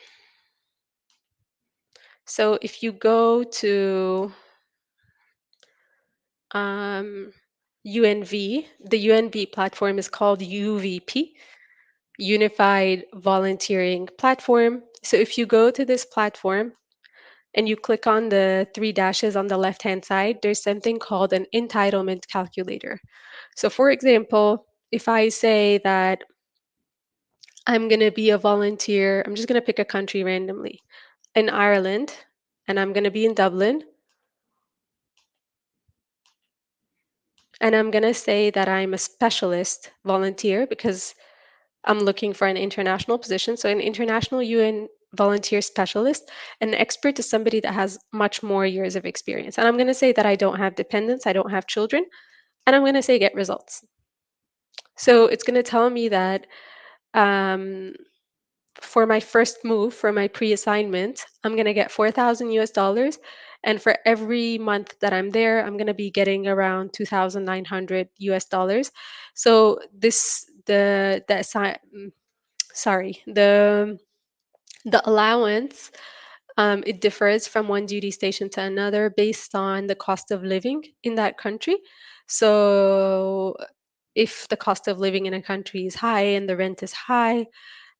So if you go to um, UNV, the UNV platform is called UVP, Unified Volunteering Platform. So if you go to this platform and you click on the three dashes on the left-hand side, there's something called an entitlement calculator. So for example, if I say that I'm going to be a volunteer, I'm just going to pick a country randomly, in Ireland, and I'm going to be in Dublin, and I'm going to say that I'm a specialist volunteer because I'm looking for an international position. So, an international UN volunteer specialist. An expert is somebody that has much more years of experience. And I'm going to say that I don't have dependents, I don't have children, and I'm going to say get results. So, it's going to tell me that um, for my first move, for my pre assignment, I'm going to get 4,000 US dollars. And for every month that I'm there, I'm going to be getting around 2,900 US dollars. So, sorry, the allowance, it differs from one duty station to another based on the cost of living in that country. So if the cost of living in a country is high and the rent is high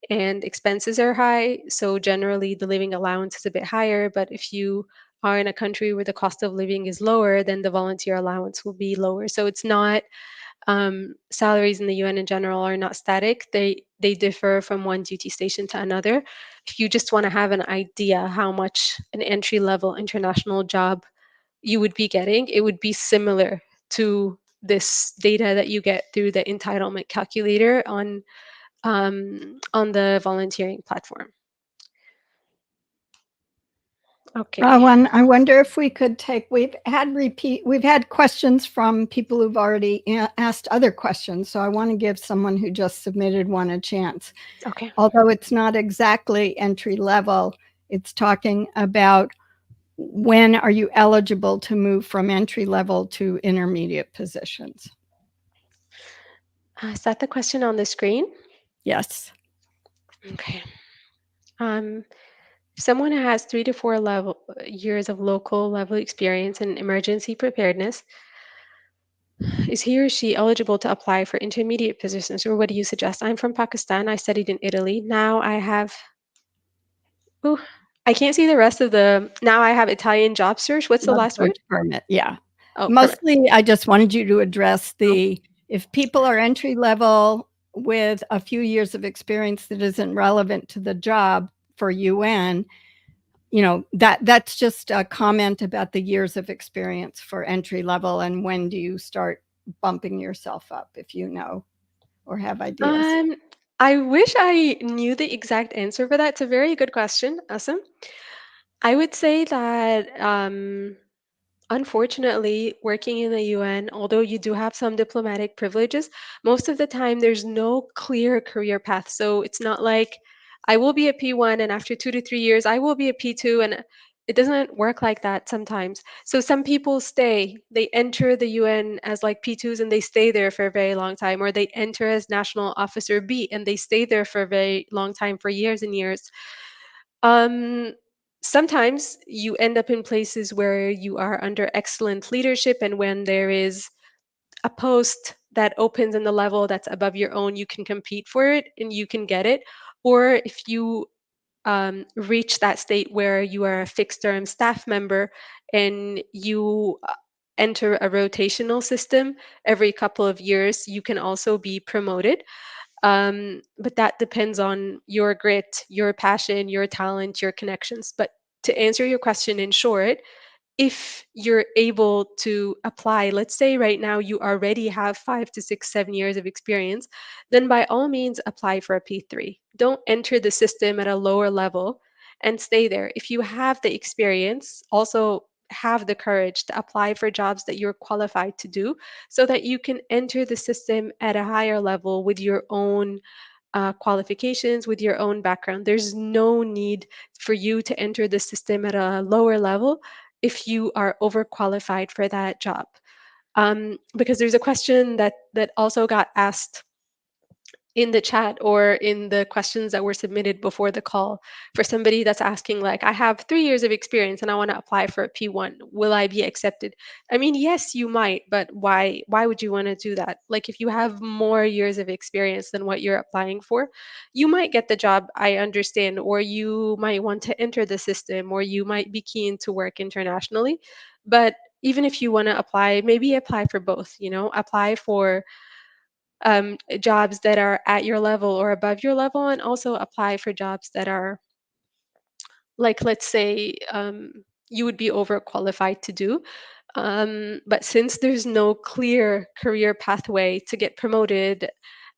and expenses are high, so generally the living allowance is a bit higher. But if you are in a country where the cost of living is lower, then the volunteer allowance will be lower. So it's not salaries in the UN in general are not static. They differ from one duty station to another. If you just want to have an idea how much an entry level international job you would be getting, it would be similar to this data that you get through the entitlement calculator on the volunteering platform. Okay. I wonder if we could take, we've had questions from people who've already asked other questions. So I want to give someone who just submitted one a chance. Okay. Although it's not exactly entry level, it's talking about when are you eligible to move from entry level to intermediate positions? Is that the question on the screen? Yes. Okay. Um, Someone who has 3 to 4 years of local level experience in emergency preparedness, is he or she eligible to apply for intermediate positions, or what do you suggest? I'm from Pakistan. I studied in Italy. Now I have, oh, I can't see the rest of the. Now I have Italian job search. What's the Love last search word? permit. Yeah. Oh, permit. Mostly, I just wanted you to address Oh, if people are entry level with a few years of experience that isn't relevant to the job for UN, that's just a comment about the years of experience for entry level and when do you start bumping yourself up if you know or have ideas. um, I wish I knew the exact answer for that. It's a very good question, Asim. I would say that unfortunately, working in the UN, although you do have some diplomatic privileges, most of the time there's no clear career path. So it's not like I will be a P1 and after 2 to 3 years I will be a P2, and it doesn't work like that sometimes. So some people stay, they enter the UN as like P2s and they stay there for a very long time, or they enter as National Officer B and they stay there for a very long time, for years and years. Um, Sometimes you end up in places where you are under excellent leadership, and when there is a post that opens in the level that's above your own, you can compete for it and you can get it. Or if you reach that state where you are a fixed term staff member and you enter a rotational system every couple of years, you can also be promoted. But that depends on your grit, your passion, your talent, your connections. But to answer your question in short, if you're able to apply, let's say right now you already have 5 to 6, 7 years of experience, then by all means apply for a P3. Don't enter the system at a lower level and stay there. If you have the experience, also have the courage to apply for jobs that you're qualified to do so that you can enter the system at a higher level with your own qualifications, with your own background. There's no need for you to enter the system at a lower level if you are overqualified for that job. Because there's a question that also got asked in the chat or in the questions that were submitted before the call, for somebody that's asking like, I have 3 years of experience and I want to apply for a P1, will I be accepted? I mean, yes, you might, but why would you want to do that? Like, if you have more years of experience than what you're applying for, you might get the job, I understand, or you might want to enter the system, or you might be keen to work internationally. But even if you want to apply, maybe apply for both, apply for jobs that are at your level or above your level, and also apply for jobs that are, like, let's say, you would be overqualified to do. But since there's no clear career pathway to get promoted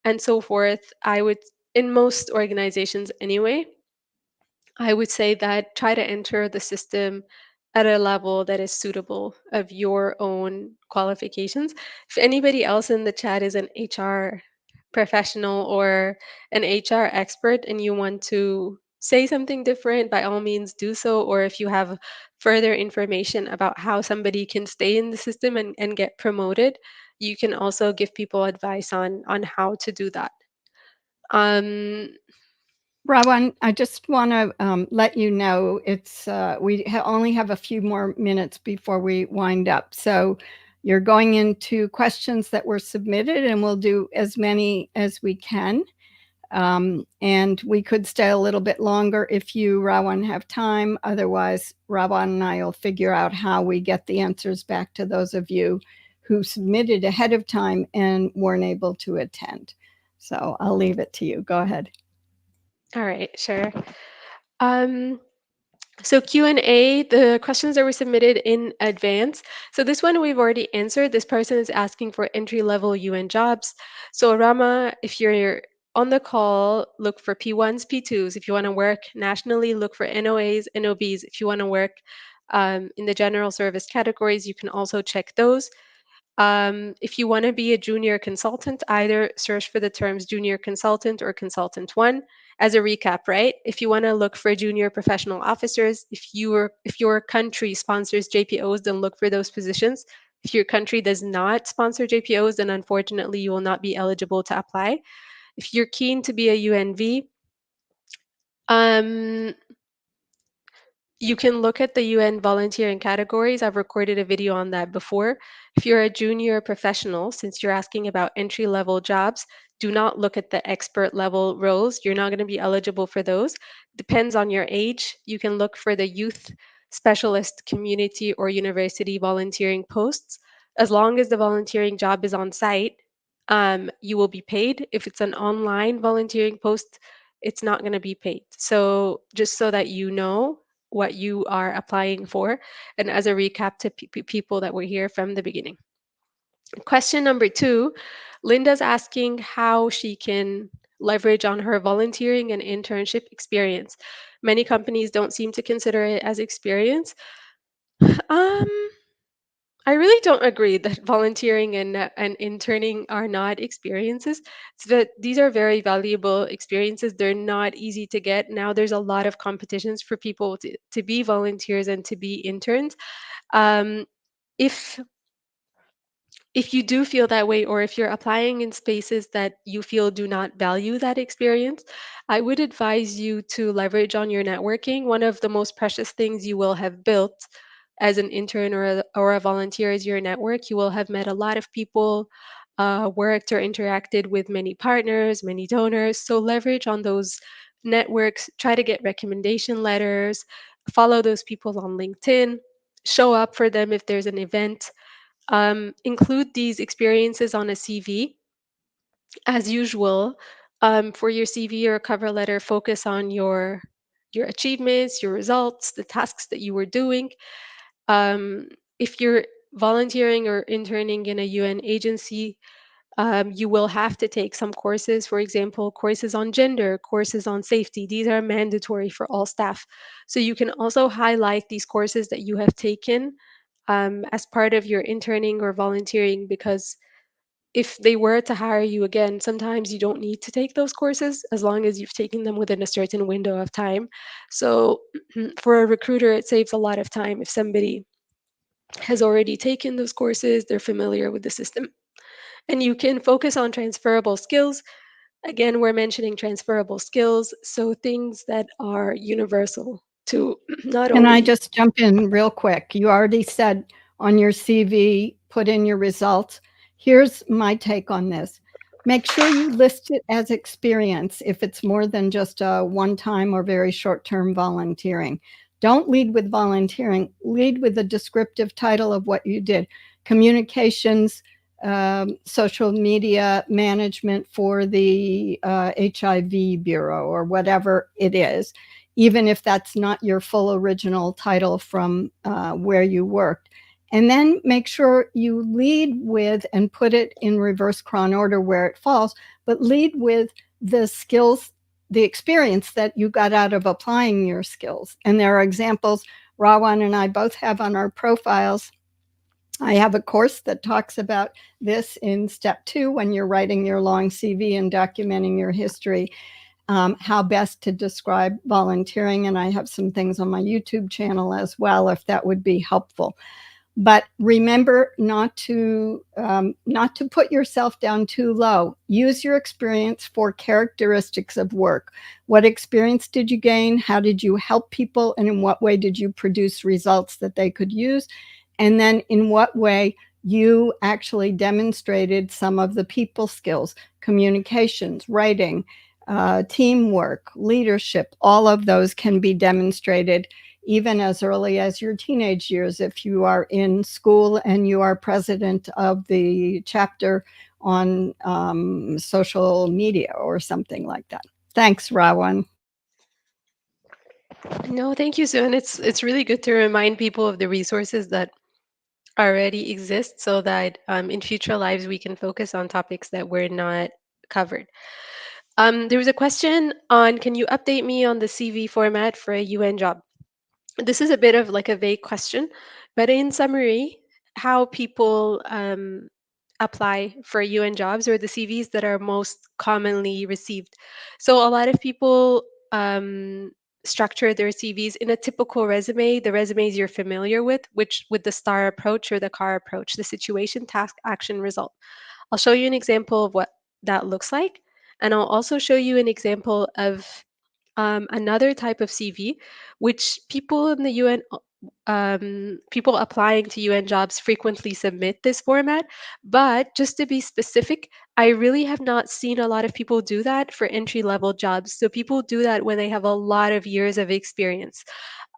and so forth, I would, in most organizations anyway, I would say that try to enter the system at a level that is suitable of your own qualifications. If anybody else in the chat is an HR professional or an HR expert and you want to say something different, by all means do so. Or if you have further information about how somebody can stay in the system and get promoted, you can also give people advice on how to do that. Um, Rawan, I just want to let you know only have a few more minutes before we wind up. So you're going into questions that were submitted, and we'll do as many as we can. And we could stay a little bit longer if you, Rawan, have time. Otherwise, Rawan and I will figure out how we get the answers back to those of you who submitted ahead of time and weren't able to attend. So I'll leave it to you. Go ahead. all right, sure. Um, So Q&A, the questions that were submitted in advance. So this one we've already answered. This person is asking for entry-level UN jobs. So Rama, if you're On the call, look for P1s, P2s. If you want to work nationally, look for NOAs, NOBs. If you want to work in the general service categories, you can also check those. If you want to be a junior consultant, either search for the terms junior consultant or consultant one. As a recap, right? If you want to look for junior professional officers, if your country sponsors JPOs, then look for those positions. If your country does not sponsor JPOs, then unfortunately you will not be eligible to apply. If you're keen to be a UNV, um, you can look at the UN volunteering categories. I've recorded a video on that before. If you're a junior professional, since you're asking about entry level jobs, do not look at the expert level roles. You're not going to be eligible for those. Depends on your age. You can look for the youth specialist, community, or university volunteering posts. As long as the volunteering job is on site, you will be paid. If it's an online volunteering post, it's not going to be paid. So, just so that you know what you are applying for. And as a recap to people that were here from the beginning. Question number 2, Linda's asking how she can leverage on her volunteering and internship experience. Many companies don't seem to consider it as experience. Um, I really don't agree that volunteering and interning are not experiences. It's that these are very valuable experiences. They're not easy to get. Now there's a lot of competitions for people to be volunteers and to be interns. Um, if if you do feel that way, or if you're applying in spaces that you feel do not value that experience, I would advise you to leverage on your networking. One of the most precious things you will have built as an intern or a volunteer is your network. You will have met a lot of people, worked or interacted with many partners, many donors. So leverage on those networks, try to get recommendation letters, follow those people on LinkedIn, show up for them if there's an event. Include these experiences on a CV. As usual, for your CV or cover letter, focus on your achievements, your results, the tasks that you were doing. Um, if you're volunteering or interning in a UN agency, you will have to take some courses. For example, courses on gender, courses on safety. These are mandatory for all staff. So you can also highlight these courses that you have taken as part of your interning or volunteering, because if they were to hire you again, sometimes you don't need to take those courses as long as you've taken them within a certain window of time. So for a recruiter, it saves a lot of time if somebody has already taken those courses, they're familiar with the system. And you can focus on transferable skills. Again, we're mentioning transferable skills, so things that are universal to not Can I only. just jump in real quick? You already said on your CV, put in your results. Here's my take on this. Make sure you list it as experience if it's more than just a one time or very short term volunteering. Don't lead with volunteering, lead with the descriptive title of what you did: communications, social media management for the HIV Bureau, or whatever it is, even if that's not your full original title from where you worked. And then make sure you lead with, and put it in reverse chron order where it falls, but lead with the skills, the experience that you got out of applying your skills. And there are examples Rawan and I both have on our profiles. I have a course that talks about this in step 2 when you're writing your long CV and documenting your history, how best to describe volunteering. And I have some things on my YouTube channel as well, if that would be helpful. But remember not to put yourself down too low. Use your experience for characteristics of work. What experience did you gain? How did you help people? And in what way did you produce results that they could use? And then in what way you actually demonstrated some of the people skills: communications, writing, teamwork, leadership. All of those can be demonstrated even as early as your teenage years if you are in school and you are president of the chapter on social media or something like that. Thanks, Rawan. No, thank you, Sue. And it's really good to remind people of the resources that already exist, so that in future lives we can focus on topics that were not covered. There was a question on, can you update me on the CV format for a UN job? This is a bit of like a vague question, but in summary, how people apply for UN jobs, or the CVs that are most commonly received. So a lot of people structure their CVs in a typical resume, the resumes you're familiar with, which with the STAR approach or the CAR approach, the situation, task, action, result. I'll show you an example of what that looks like. And I'll also show you an example of another type of CV, which people in the UN, people applying to UN jobs frequently submit this format. But just to be specific, I really have not seen a lot of people do that for entry level jobs. So people do that when they have a lot of years of experience.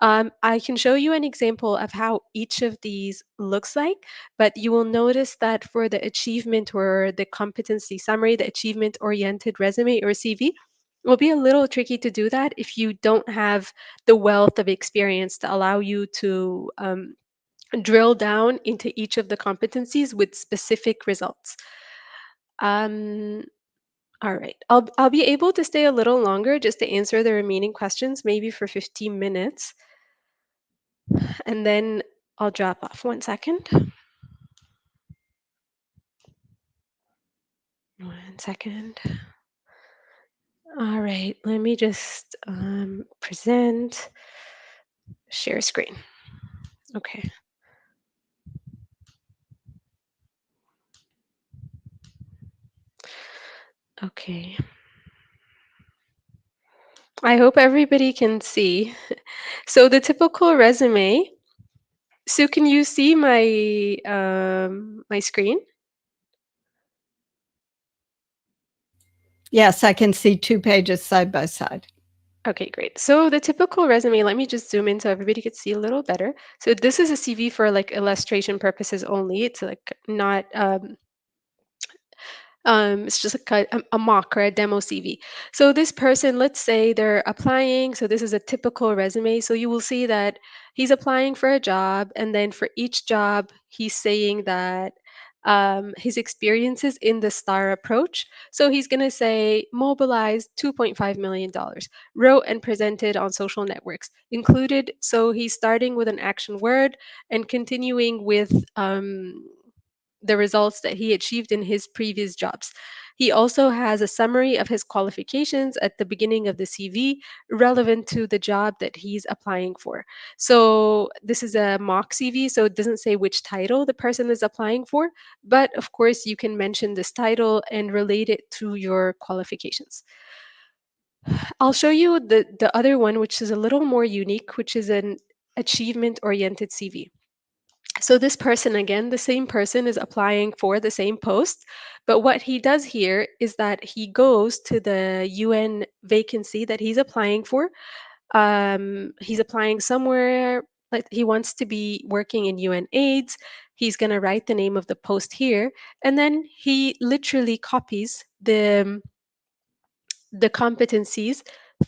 I can show you an example of how each of these looks like, but you will notice that for the achievement or the competency summary, the achievement oriented resume or CV, it will be a little tricky to do that if you don't have the wealth of experience to allow you to drill down into each of the competencies with specific results. Um, all right, I'll be able to stay a little longer just to answer the remaining questions, maybe for 15 minutes, and then I'll drop off. 1 second. 1 second. All right, let me just present, share screen. Okay. Okay. I hope everybody can see. So the typical resume. So can you see my screen? Yes, I can see 2 pages side by side. Okay, great. So the typical resume, let me just zoom in so everybody could see a little better. So this is a CV for like illustration purposes only. It's like not it's just like a mock or a demo CV. So this person, let's say they're applying. So this is a typical resume. So you will see that he's applying for a job, and then for each job, he's saying that his experiences in the STAR approach. So he's going to say mobilized $2.5 million, wrote and presented on social networks, included. So he's starting with an action word and continuing with the results that he achieved in his previous jobs. He also has a summary of his qualifications at the beginning of the CV relevant to the job that he's applying for. So, this is a mock CV, so it doesn't say which title the person is applying for, but of course, you can mention this title and relate it to your qualifications. I'll show you the other one, which is a little more unique, which is an achievement oriented CV. So this person, again, the same person is applying for the same post, but what he does here is that he goes to the UN vacancy that he's applying for. He's applying somewhere, like he wants to be working in UN AIDS. He's going to write the name of the post here, and then he literally copies the competencies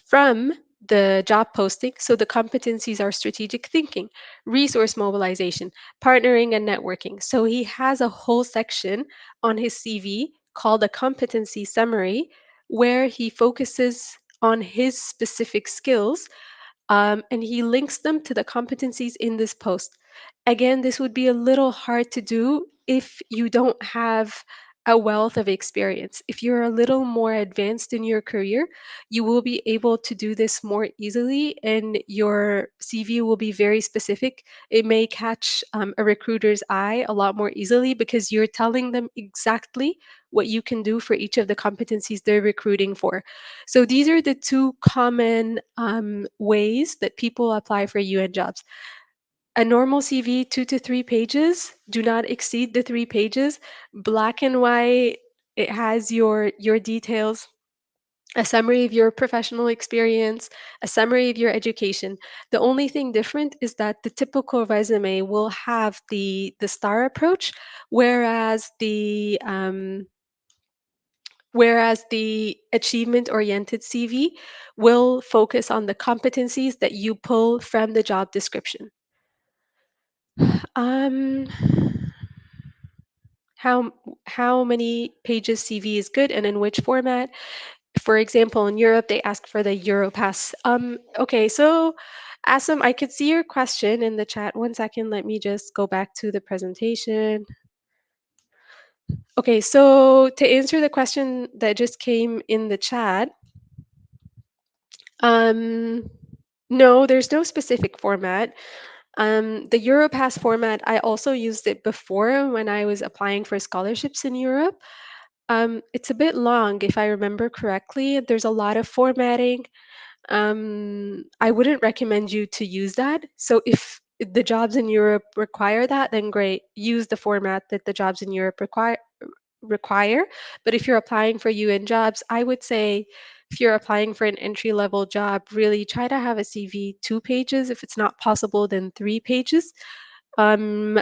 from the job posting. So the competencies are strategic thinking, resource mobilization, partnering, and networking. So he has a whole section on his CV called a competency summary where he focuses on his specific skills, and he links them to the competencies in this post. Again, this would be a little hard to do if you don't have a wealth of experience. If you're a little more advanced in your career, you will be able to do this more easily, and your CV will be very specific. It may catch a recruiter's eye a lot more easily because you're telling them exactly what you can do for each of the competencies they're recruiting for. So these are the two common ways that people apply for UN jobs. A normal CV, 2 to 3 pages, do not exceed the 3 pages. Black and white, it has your details, a summary of your professional experience, a summary of your education. The only thing different is that the typical resume will have the STAR approach, whereas the achievement oriented CV will focus on the competencies that you pull from the job description. Um, how how many pages CV is good and in which format? For example, in Europe, they ask for the Euro pass. Okay, so Asim, I could see your question in the chat. One second, let me just go back to the presentation. Okay, so to answer the question that just came in the chat, um, no, there's no specific format. The Europass format, I also used it before when I was applying for scholarships in Europe. It's a bit long, if I remember correctly. There's a lot of formatting. I wouldn't recommend you to use that. So if the jobs in Europe require that, then great. Use the format that the jobs in Europe require. But if you're applying for UN jobs, I would say if you're applying for an entry level job, really try to have a CV 2 pages. If it's not possible, then 3 pages. Um,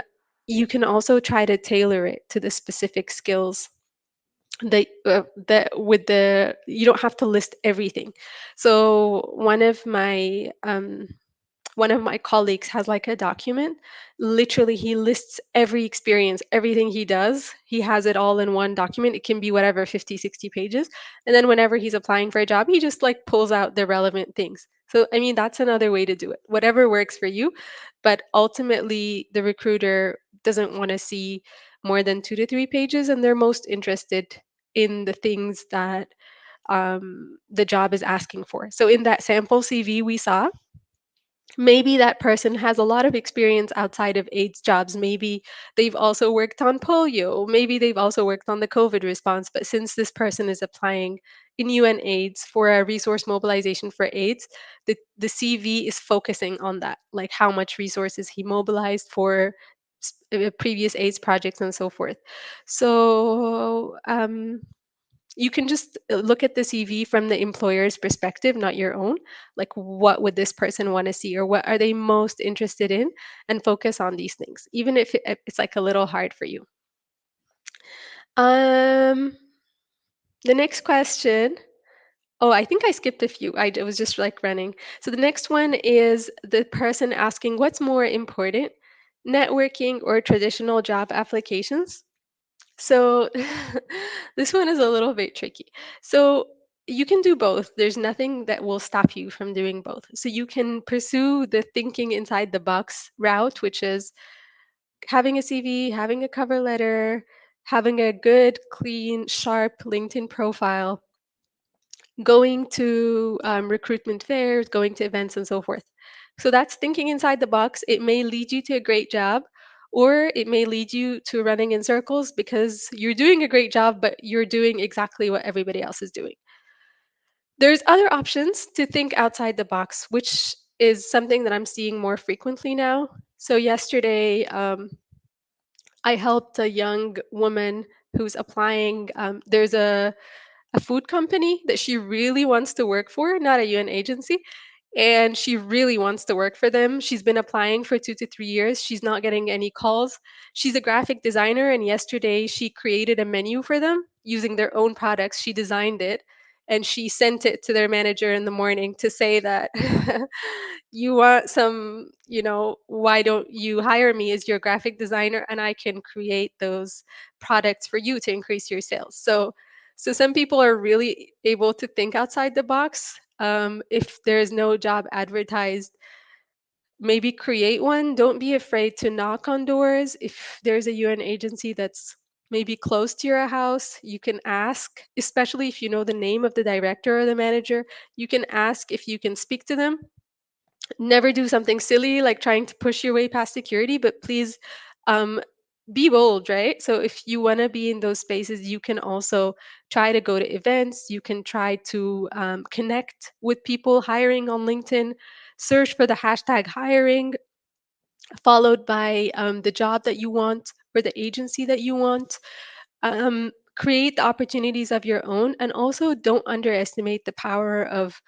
you can also try to tailor it to the specific skills that with the you don't have to list everything. So one of my colleagues has like a document. Literally, he lists every experience, everything he does. He has it all in one document. It can be whatever, 50, 60 pages. And then whenever he's applying for a job, he just like pulls out the relevant things. So, I mean, that's another way to do it. Whatever works for you. But ultimately, the recruiter doesn't want to see more than 2 to 3 pages, and they're most interested in the things that the job is asking for. So, in that sample CV we saw, maybe that person has a lot of experience outside of AIDS jobs. Maybe they've also worked on polio. Maybe they've also worked on the COVID response. But since this person is applying in UN AIDS for a resource mobilization for AIDS, the CV is focusing on that, like how much resources he mobilized for previous AIDS projects and so forth. So, you can just look at the CV from the employer's perspective, not your own. Like, what would this person want to see, or what are they most interested in, and focus on these things, even if it's like a little hard for you. Um, the next question. Oh, I think I skipped a few. Was just like running. So the next one is the person asking, what's more important, networking or traditional job applications? So this one is a little bit tricky. So you can do both. There's nothing that will stop you from doing both. So you can pursue the thinking inside the box route, which is having a CV, having a cover letter, having a good, clean, sharp LinkedIn profile, going to recruitment fairs, going to events, and so forth. So that's thinking inside the box. It may lead you to a great job, or it may lead you to running in circles because you're doing a great job, but you're doing exactly what everybody else is doing. There's other options to think outside the box, which is something that I'm seeing more frequently now. So yesterday, I helped a young woman who's applying. There's a food company that she really wants to work for, not a UN agency. And she really wants to work for them. She's been applying for 2 to 3 years. She's not getting any calls. She's a graphic designer, and yesterday she created a menu for them using their own products. She designed it and she sent it to their manager in the morning to say that you want some, why don't you hire me as your graphic designer and I can create those products for you to increase your sales. So some people are really able to think outside the box. If there's no job advertised, maybe create one. Don't be afraid to knock on doors. If there's a UN agency that's maybe close to your house, you can ask, especially if you know the name of the director or the manager, you can ask if you can speak to them. Never do something silly like trying to push your way past security, but please um, be bold, right? So if you want to be in those spaces, you can also try to go to events. You can try to connect with people hiring on LinkedIn, search for the hashtag hiring, followed by the job that you want or the agency that you want. Create the opportunities of your own, and also don't underestimate the power of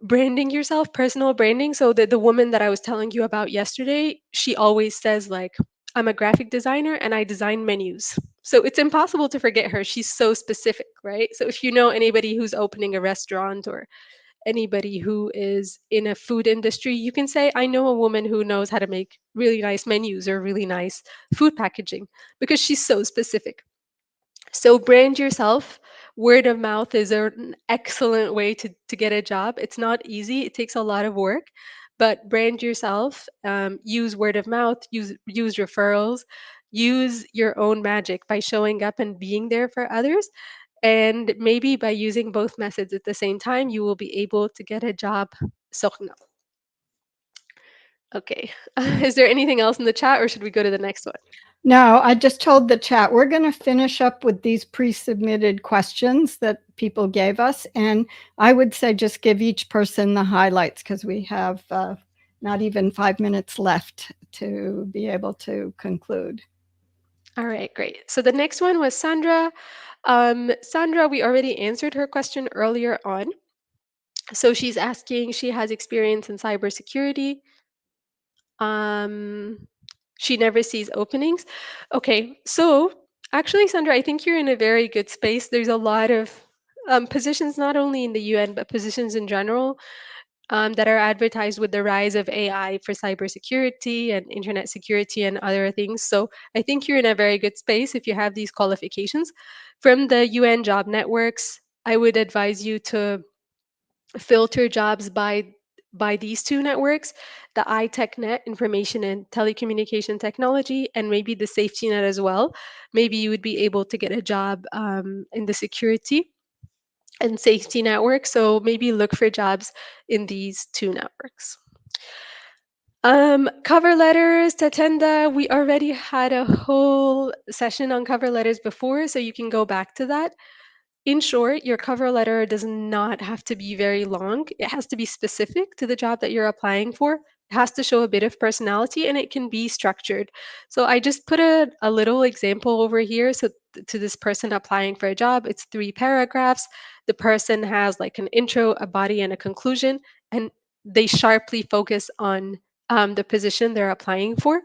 branding yourself, personal branding. So the woman that I was telling you about yesterday, she always says like, I'm a graphic designer and I design menus. So it's impossible to forget her. She's so specific, right? So if you know anybody who's opening a restaurant or anybody who is in a food industry, you can say, I know a woman who knows how to make really nice menus or really nice food packaging, because she's so specific. So brand yourself word of mouth is an excellent way to get a job. It's not easy, it takes a lot of work, but brand yourself, use word of mouth, use referrals, use your own magic by showing up and being there for others. And maybe by using both methods at the same time, you will be able to get a job. سخنة. Okay. Is there anything else in the chat or should we go to the next one? No, I just told the chat we're going to finish up with these pre-submitted questions that people gave us, and I would say just give each person the highlights because we have not even 5 minutes left to be able to conclude. All right, great. So the next one was Sandra. Sandra, we already answered her question earlier on. So she's asking, she has experience in cybersecurity. Um, she never sees openings. Okay, so actually, Sandra, I think you're in a very good space. There's a lot of positions, not only in the UN, but positions in general, that are advertised with the rise of AI for cybersecurity and internet security and other things. So I think you're in a very good space if you have these qualifications. From the UN job networks, I would advise you to filter jobs by these two networks, the iTechNet, information and telecommunication technology, and maybe the safety net as well. Maybe you would be able to get a job in the security and safety network. So maybe look for jobs in these two networks. Cover letters, Tatenda, we already had a whole session on cover letters before, so you can go back to that. In short, your cover letter does not have to be very long. It has to be specific to the job that you're applying for. It has to show a bit of personality and it can be structured. So I just put a little example over here. So to this person applying for a job, it's 3 paragraphs. The person has like an intro, a body, and a conclusion, and they sharply focus on the position they're applying for.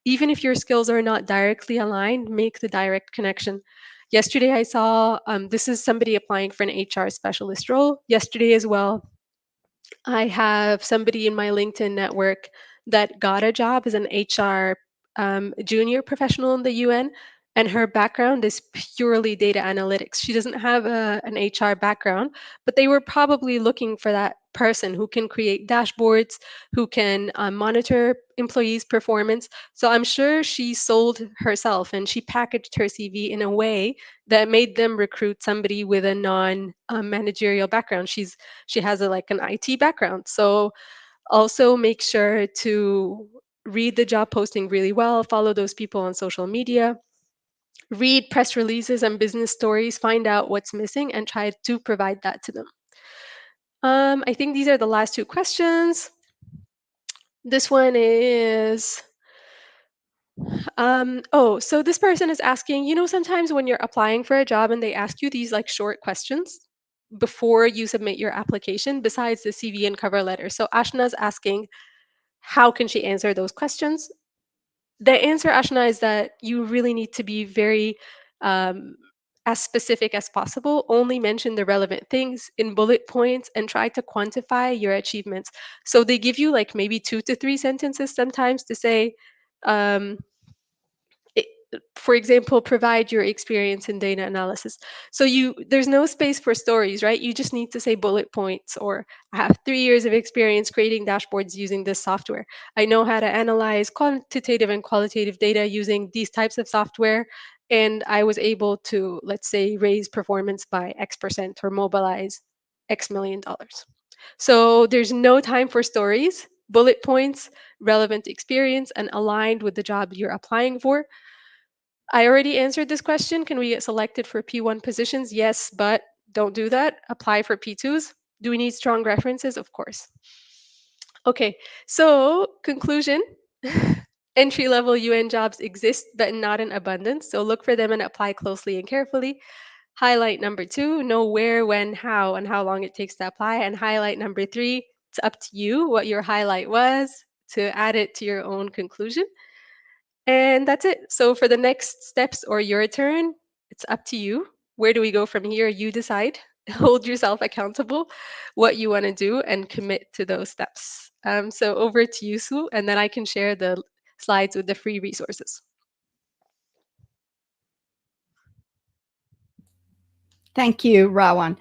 Even if your skills are not directly aligned, make the direct connection. Yesterday, I saw this is somebody applying for an HR specialist role. Yesterday, as well, I have somebody in my LinkedIn network that got a job as an HR junior professional in the UN, and her background is purely data analytics. She doesn't have an HR background, but they were probably looking for that person who can create dashboards, who can monitor employees' performance. So I'm sure she sold herself and she packaged her CV in a way that made them recruit somebody with a non-managerial background. She has like an IT background. So also make sure to read the job posting really well, follow those people on social media, read press releases and business stories, find out what's missing and try to provide that to them. I think these are the last two questions. This one is oh, so this person is asking, sometimes when you're applying for a job and they ask you these like short questions before you submit your application, besides the CV and cover letter. So Ashna's asking, how can she answer those questions? The answer, Ashna, is that you really need to be very um, as specific as possible. Only mention the relevant things in bullet points and try to quantify your achievements. So they give you like maybe 2 to 3 sentences sometimes to say, um, it, for example, provide your experience in data analysis. So there's no space for stories, right? You just need to say bullet points, or I have 3 years of experience creating dashboards using this software. I know how to analyze quantitative and qualitative data using these types of software. And I was able to, let's say, raise performance by X% or mobilize X million dollars. So there's no time for stories, bullet points, relevant experience, and aligned with the job you're applying for. I already answered this question. Can we get selected for P1 positions? Yes, but don't do that. Apply for P2s. Do we need strong references? Of course. Okay, so conclusion. Entry level UN jobs exist, but not in abundance. So look for them and apply closely and carefully. Highlight number 2, know where, when, how, and how long it takes to apply. And highlight number 3, it's up to you what your highlight was to add it to your own conclusion. And that's it. So for the next steps or your turn, it's up to you. Where do we go from here? You decide. Hold yourself accountable, what you want to do, and commit to those steps. So over to you, Sue, and then I can share the slides with the free resources. Thank you, Rawan.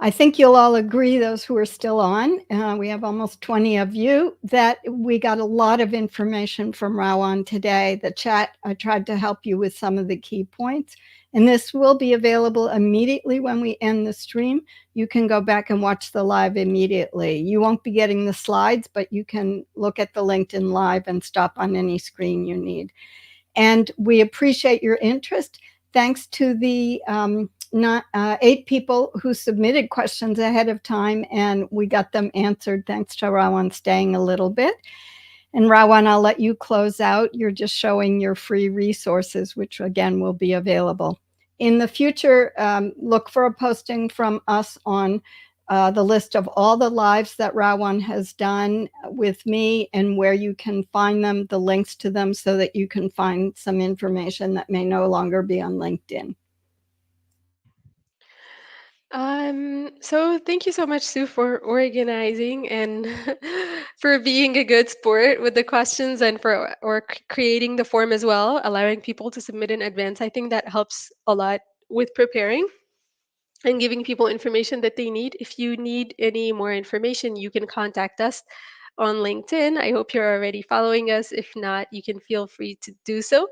I think you'll all agree, those who are still on, we have almost 20 of you, that we got a lot of information from Rawan today. The chat, I tried to help you with some of the key points. And this will be available immediately when we end the stream. You can go back and watch the live immediately. You won't be getting the slides, but you can look at the LinkedIn Live and stop on any screen you need. And we appreciate your interest. Thanks to the 8 people who submitted questions ahead of time, and we got them answered thanks to Rawan staying a little bit. And Rawan, I'll let you close out. You're just showing your free resources, which again will be available. In the future, look for a posting from us on the list of all the lives that Rawan has done with me and where you can find them, the links to them, so that you can find some information that may no longer be on LinkedIn. So thank you so much, Sue, for organizing and for being a good sport with the questions and for creating the form as well, allowing people to submit in advance. I think that helps a lot with preparing and giving people information that they need. If you need any more information, you can contact us on LinkedIn. I hope you're already following us. If not, you can feel free to do so.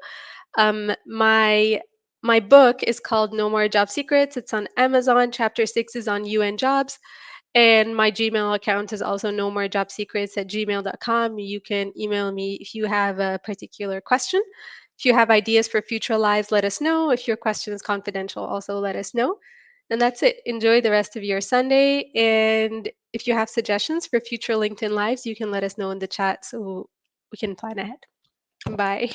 My book is called No More Job Secrets. It's on Amazon. Chapter 6 is on UN jobs. And my Gmail account is also no more job secrets at gmail.com. You can email me if you have a particular question. If you have ideas for future lives, let us know. If your question is confidential, also let us know. And that's it. Enjoy the rest of your Sunday. And if you have suggestions for future LinkedIn lives, you can let us know in the chat so we can plan ahead. Bye.